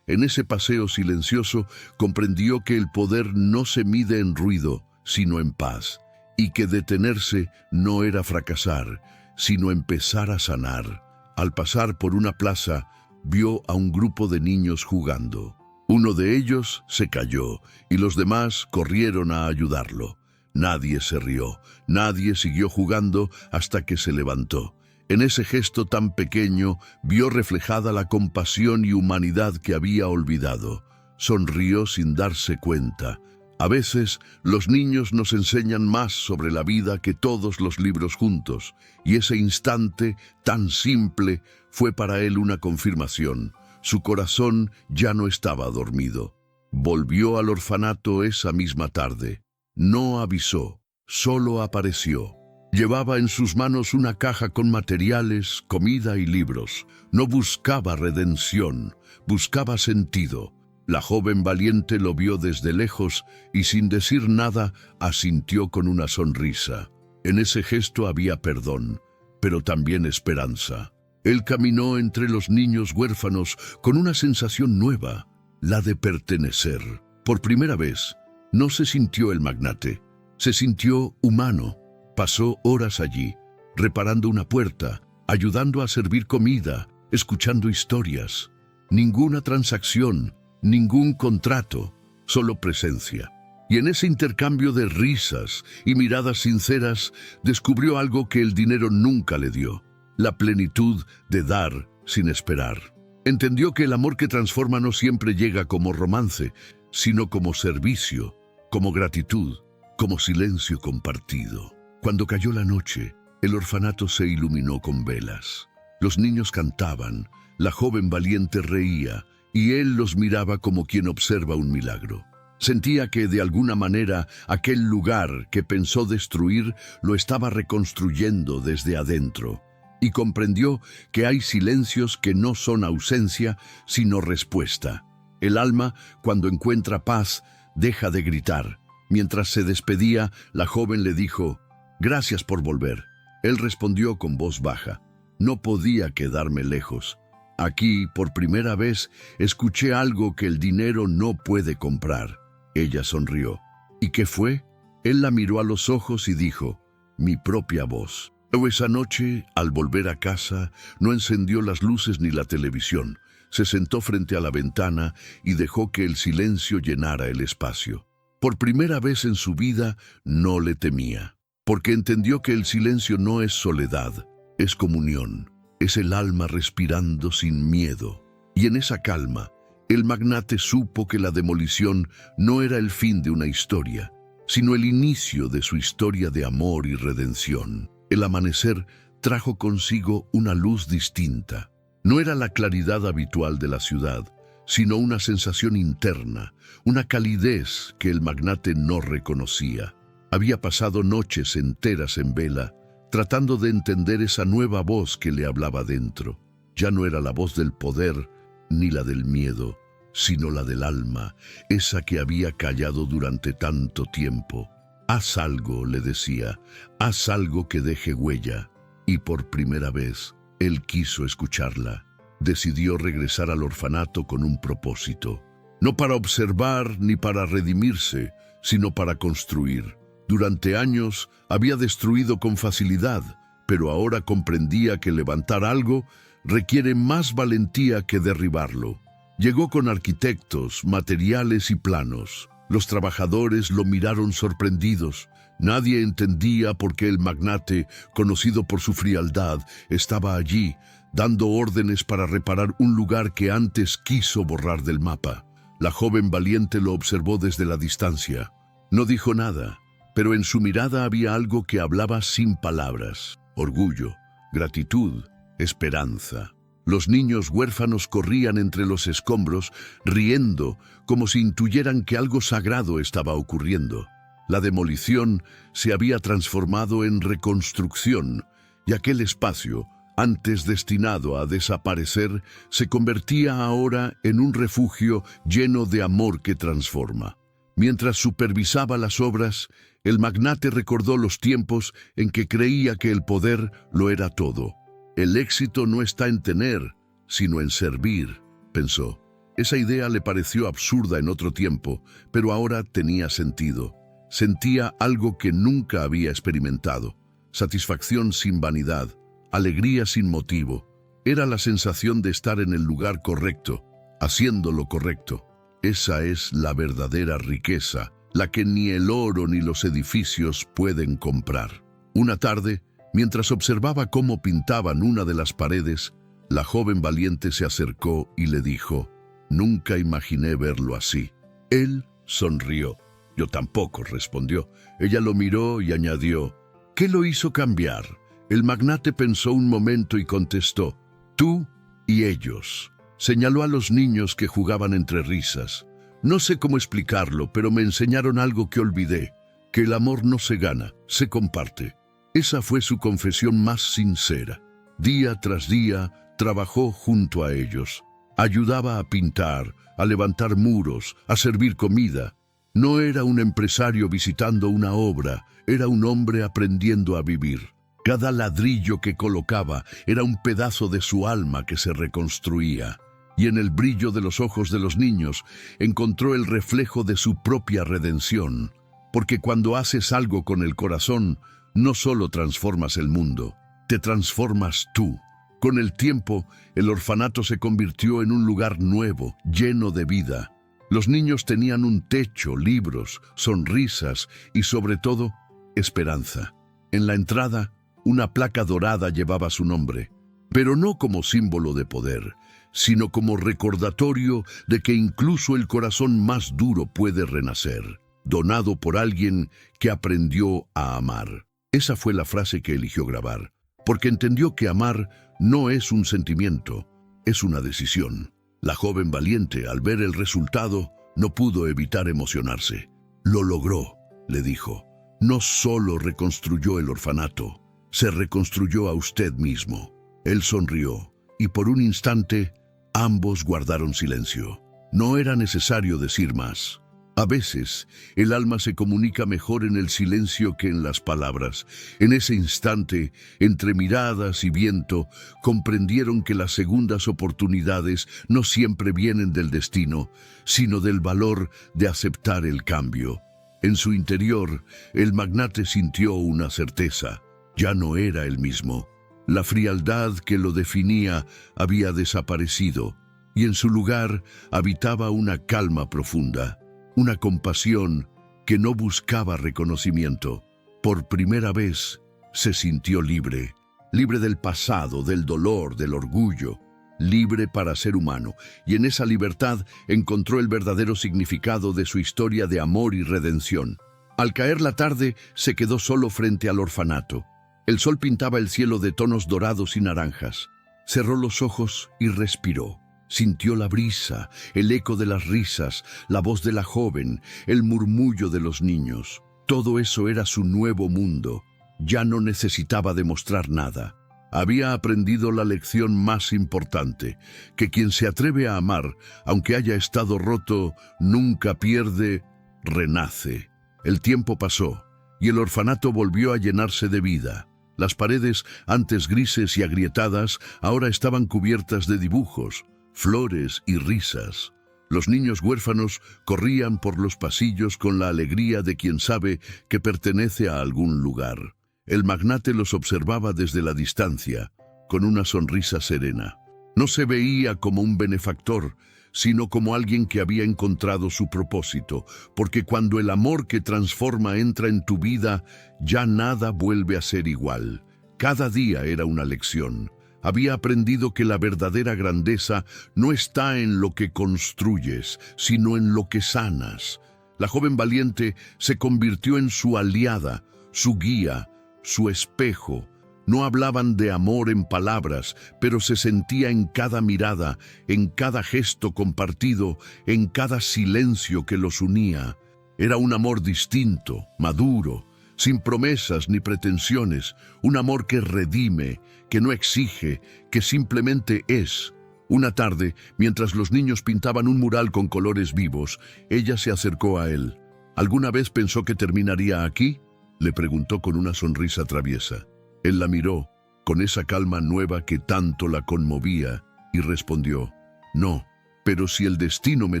En ese paseo silencioso comprendió que el poder no se mide en ruido, sino en paz, y que detenerse no era fracasar, sino empezar a sanar. Al pasar por una plaza, vio a un grupo de niños jugando. Uno de ellos se cayó y los demás corrieron a ayudarlo. Nadie se rió, nadie siguió jugando hasta que se levantó. En ese gesto tan pequeño vio reflejada la compasión y humanidad que había olvidado. Sonrió sin darse cuenta. A veces, los niños nos enseñan más sobre la vida que todos los libros juntos, y ese instante, tan simple, fue para él una confirmación. Su corazón ya no estaba dormido. Volvió al orfanato esa misma tarde. No avisó, solo apareció. Llevaba en sus manos una caja con materiales, comida y libros. No buscaba redención, buscaba sentido. La joven valiente lo vio desde lejos y sin decir nada asintió con una sonrisa. En ese gesto había perdón, pero también esperanza. Él caminó entre los niños huérfanos con una sensación nueva, la de pertenecer. Por primera vez, no se sintió el magnate, se sintió humano. Pasó horas allí, reparando una puerta, ayudando a servir comida, escuchando historias. Ninguna transacción, ningún contrato, solo presencia. Y en ese intercambio de risas y miradas sinceras, descubrió algo que el dinero nunca le dio: la plenitud de dar sin esperar. Entendió que el amor que transforma no siempre llega como romance, sino como servicio, como gratitud, como silencio compartido. Cuando cayó la noche, el orfanato se iluminó con velas. Los niños cantaban, la joven valiente reía, y él los miraba como quien observa un milagro. Sentía que, de alguna manera, aquel lugar que pensó destruir lo estaba reconstruyendo desde adentro. Y comprendió que hay silencios que no son ausencia, sino respuesta. El alma, cuando encuentra paz, deja de gritar. Mientras se despedía, la joven le dijo: «Gracias por volver». Él respondió con voz baja: «No podía quedarme lejos. Aquí, por primera vez, escuché algo que el dinero no puede comprar». Ella sonrió. «¿Y qué fue?». Él la miró a los ojos y dijo: «Mi propia voz». Pero esa noche, al volver a casa, no encendió las luces ni la televisión. Se sentó frente a la ventana y dejó que el silencio llenara el espacio. Por primera vez en su vida, no le temía, porque entendió que el silencio no es soledad, es comunión, es el alma respirando sin miedo. Y en esa calma, el magnate supo que la demolición no era el fin de una historia, sino el inicio de su historia de amor y redención. El amanecer trajo consigo una luz distinta. No era la claridad habitual de la ciudad, sino una sensación interna, una calidez que el magnate no reconocía. Había pasado noches enteras en vela, tratando de entender esa nueva voz que le hablaba dentro. Ya no era la voz del poder ni la del miedo, sino la del alma, esa que había callado durante tanto tiempo. «Haz algo», le decía, «haz algo que deje huella». Y por primera vez, él quiso escucharla. Decidió regresar al orfanato con un propósito. No para observar ni para redimirse, sino para construir. Durante años había destruido con facilidad, pero ahora comprendía que levantar algo requiere más valentía que derribarlo. Llegó con arquitectos, materiales y planos. Los trabajadores lo miraron sorprendidos. Nadie entendía por qué el magnate, conocido por su frialdad, estaba allí, dando órdenes para reparar un lugar que antes quiso borrar del mapa. La joven valiente lo observó desde la distancia. No dijo nada, pero en su mirada había algo que hablaba sin palabras: orgullo, gratitud, esperanza. Los niños huérfanos corrían entre los escombros, riendo, como si intuyeran que algo sagrado estaba ocurriendo. La demolición se había transformado en reconstrucción, y aquel espacio, antes destinado a desaparecer, se convertía ahora en un refugio lleno de amor que transforma. Mientras supervisaba las obras, el magnate recordó los tiempos en que creía que el poder lo era todo. El éxito no está en tener, sino en servir, pensó. Esa idea le pareció absurda en otro tiempo, pero ahora tenía sentido. Sentía algo que nunca había experimentado: satisfacción sin vanidad, alegría sin motivo. Era la sensación de estar en el lugar correcto, haciendo lo correcto. Esa es la verdadera riqueza, la que ni el oro ni los edificios pueden comprar. Una tarde, mientras observaba cómo pintaban una de las paredes, la joven valiente se acercó y le dijo: «Nunca imaginé verlo así». Él sonrió. «Yo tampoco», respondió. Ella lo miró y añadió: «¿Qué lo hizo cambiar?». El magnate pensó un momento y contestó: «Tú y ellos». Señaló a los niños que jugaban entre risas. «No sé cómo explicarlo, pero me enseñaron algo que olvidé: que el amor no se gana, se comparte». Esa fue su confesión más sincera. Día tras día trabajó junto a ellos. Ayudaba a pintar, a levantar muros, a servir comida. No era un empresario visitando una obra, era un hombre aprendiendo a vivir. Cada ladrillo que colocaba era un pedazo de su alma que se reconstruía. Y en el brillo de los ojos de los niños encontró el reflejo de su propia redención. Porque cuando haces algo con el corazón, no solo transformas el mundo, te transformas tú. Con el tiempo, el orfanato se convirtió en un lugar nuevo, lleno de vida. Los niños tenían un techo, libros, sonrisas y, sobre todo, esperanza. En la entrada, una placa dorada llevaba su nombre, pero no como símbolo de poder, sino como recordatorio de que incluso el corazón más duro puede renacer, donado por alguien que aprendió a amar. Esa fue la frase que eligió grabar, porque entendió que amar no es un sentimiento, es una decisión. La joven valiente, al ver el resultado, no pudo evitar emocionarse. «Lo logró», le dijo. «No solo reconstruyó el orfanato, se reconstruyó a usted mismo». Él sonrió, y por un instante ambos guardaron silencio. No era necesario decir más. A veces, el alma se comunica mejor en el silencio que en las palabras. En ese instante, entre miradas y viento, comprendieron que las segundas oportunidades no siempre vienen del destino, sino del valor de aceptar el cambio. En su interior, el magnate sintió una certeza: ya no era el mismo. La frialdad que lo definía había desaparecido, y en su lugar habitaba una calma profunda. Una compasión que no buscaba reconocimiento. Por primera vez se sintió libre, libre del pasado, del dolor, del orgullo, libre para ser humano, y en esa libertad encontró el verdadero significado de su historia de amor y redención. Al caer la tarde, se quedó solo frente al orfanato. El sol pintaba el cielo de tonos dorados y naranjas. Cerró los ojos y respiró. Sintió la brisa, el eco de las risas, la voz de la joven, el murmullo de los niños. Todo eso era su nuevo mundo. Ya no necesitaba demostrar nada. Había aprendido la lección más importante: que quien se atreve a amar, aunque haya estado roto, nunca pierde, renace. El tiempo pasó, y el orfanato volvió a llenarse de vida. Las paredes, antes grises y agrietadas, ahora estaban cubiertas de dibujos, flores y risas. Los niños huérfanos corrían por los pasillos con la alegría de quien sabe que pertenece a algún lugar. El magnate los observaba desde la distancia, con una sonrisa serena. No se veía como un benefactor, sino como alguien que había encontrado su propósito, porque cuando el amor que transforma entra en tu vida, ya nada vuelve a ser igual. Cada día era una lección. Había aprendido que la verdadera grandeza no está en lo que construyes, sino en lo que sanas. La joven valiente se convirtió en su aliada, su guía, su espejo. No hablaban de amor en palabras, pero se sentía en cada mirada, en cada gesto compartido, en cada silencio que los unía. Era un amor distinto, maduro, sin promesas ni pretensiones, un amor que redime, que no exige, que simplemente es. Una tarde, mientras los niños pintaban un mural con colores vivos, ella se acercó a él. ¿Alguna vez pensó que terminaría aquí?, le preguntó con una sonrisa traviesa. Él la miró, con esa calma nueva que tanto la conmovía, y respondió: no, pero si el destino me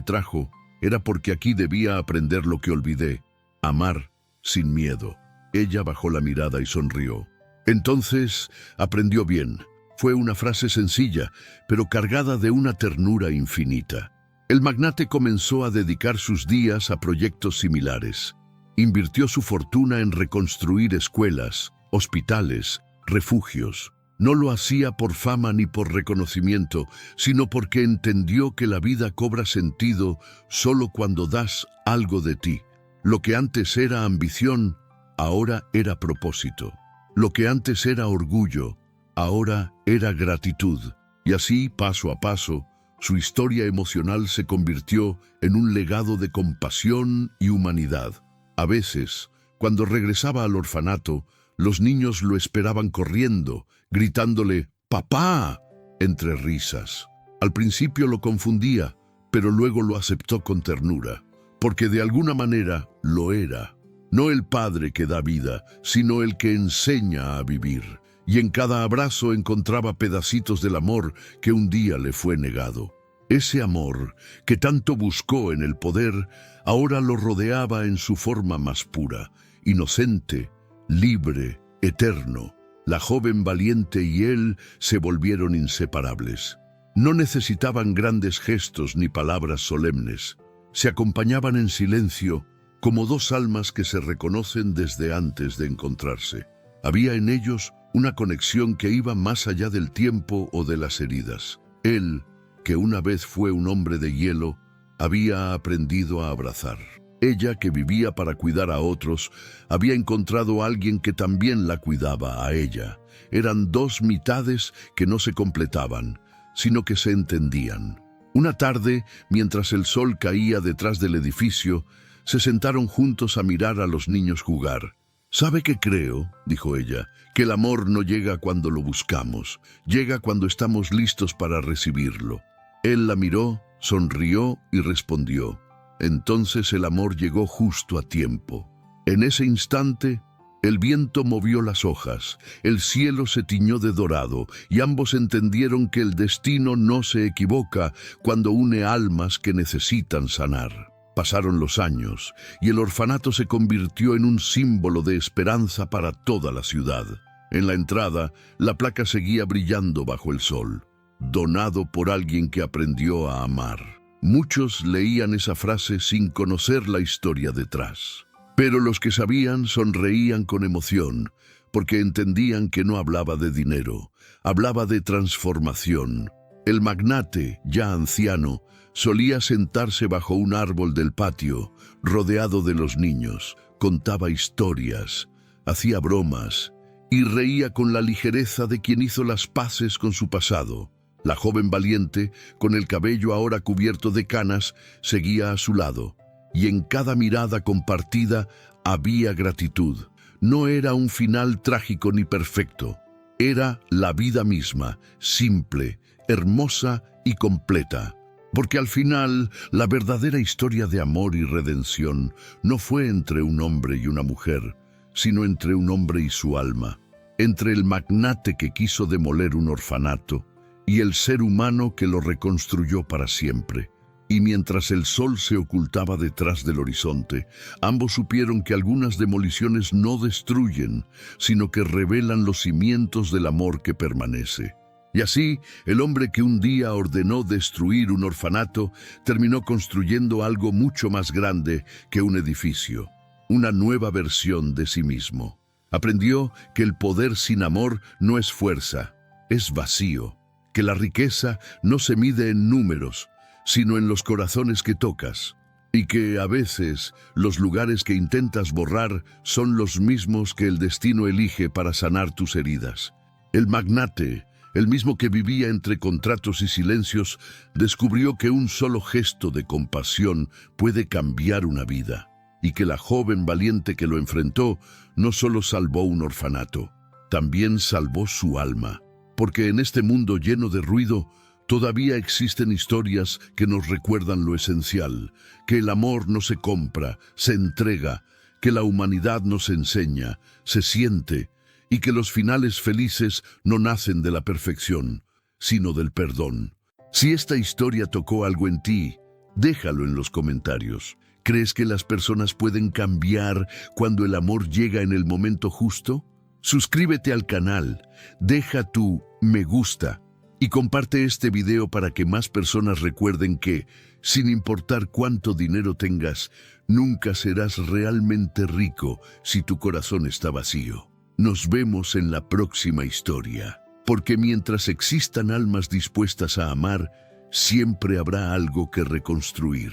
trajo, era porque aquí debía aprender lo que olvidé, amar sin miedo. Ella bajó la mirada y sonrió. Entonces aprendió bien. Fue una frase sencilla, pero cargada de una ternura infinita. El magnate comenzó a dedicar sus días a proyectos similares. Invirtió su fortuna en reconstruir escuelas, hospitales, refugios. No lo hacía por fama ni por reconocimiento, sino porque entendió que la vida cobra sentido solo cuando das algo de ti. Lo que antes era ambición, ahora era propósito. Lo que antes era orgullo, ahora era gratitud. Y así, paso a paso, su historia emocional se convirtió en un legado de compasión y humanidad. A veces, cuando regresaba al orfanato, los niños lo esperaban corriendo, gritándole «¡Papá!» entre risas. Al principio lo confundía, pero luego lo aceptó con ternura, porque de alguna manera lo era. No el padre que da vida, sino el que enseña a vivir. Y en cada abrazo encontraba pedacitos del amor que un día le fue negado. Ese amor, que tanto buscó en el poder, ahora lo rodeaba en su forma más pura, inocente, libre, eterno. La joven valiente y él se volvieron inseparables. No necesitaban grandes gestos ni palabras solemnes. Se acompañaban en silencio, como dos almas que se reconocen desde antes de encontrarse. Había en ellos una conexión que iba más allá del tiempo o de las heridas. Él, que una vez fue un hombre de hielo, había aprendido a abrazar. Ella, que vivía para cuidar a otros, había encontrado a alguien que también la cuidaba a ella. Eran dos mitades que no se completaban, sino que se entendían. Una tarde, mientras el sol caía detrás del edificio, se sentaron juntos a mirar a los niños jugar. «¿Sabe qué creo?», dijo ella, «que el amor no llega cuando lo buscamos, llega cuando estamos listos para recibirlo». Él la miró, sonrió y respondió. Entonces el amor llegó justo a tiempo. En ese instante, el viento movió las hojas, el cielo se tiñó de dorado y ambos entendieron que el destino no se equivoca cuando une almas que necesitan sanar. Pasaron los años y el orfanato se convirtió en un símbolo de esperanza para toda la ciudad. En la entrada, la placa seguía brillando bajo el sol. Donado por alguien que aprendió a amar. Muchos leían esa frase sin conocer la historia detrás. Pero los que sabían sonreían con emoción, porque entendían que no hablaba de dinero, hablaba de transformación. El magnate, ya anciano, solía sentarse bajo un árbol del patio, rodeado de los niños, contaba historias, hacía bromas y reía con la ligereza de quien hizo las paces con su pasado. La joven valiente, con el cabello ahora cubierto de canas, seguía a su lado, y en cada mirada compartida había gratitud. No era un final trágico ni perfecto, era la vida misma, simple, hermosa y completa. Porque al final, la verdadera historia de amor y redención no fue entre un hombre y una mujer, sino entre un hombre y su alma, entre el magnate que quiso demoler un orfanato, y el ser humano que lo reconstruyó para siempre. Y mientras el sol se ocultaba detrás del horizonte, ambos supieron que algunas demoliciones no destruyen, sino que revelan los cimientos del amor que permanece. Y así, el hombre que un día ordenó destruir un orfanato, terminó construyendo algo mucho más grande que un edificio, una nueva versión de sí mismo. Aprendió que el poder sin amor no es fuerza, es vacío, que la riqueza no se mide en números, sino en los corazones que tocas, y que a veces los lugares que intentas borrar son los mismos que el destino elige para sanar tus heridas. El magnate, el mismo que vivía entre contratos y silencios, descubrió que un solo gesto de compasión puede cambiar una vida, y que la joven valiente que lo enfrentó no solo salvó un orfanato, también salvó su alma, porque en este mundo lleno de ruido, todavía existen historias que nos recuerdan lo esencial, que el amor no se compra, se entrega, que la humanidad nos enseña, se siente, y que los finales felices no nacen de la perfección, sino del perdón. Si esta historia tocó algo en ti, déjalo en los comentarios. ¿Crees que las personas pueden cambiar cuando el amor llega en el momento justo? Suscríbete al canal, deja tu me gusta y comparte este video para que más personas recuerden que, sin importar cuánto dinero tengas, nunca serás realmente rico si tu corazón está vacío. Nos vemos en la próxima historia, porque mientras existan almas dispuestas a amar, siempre habrá algo que reconstruir.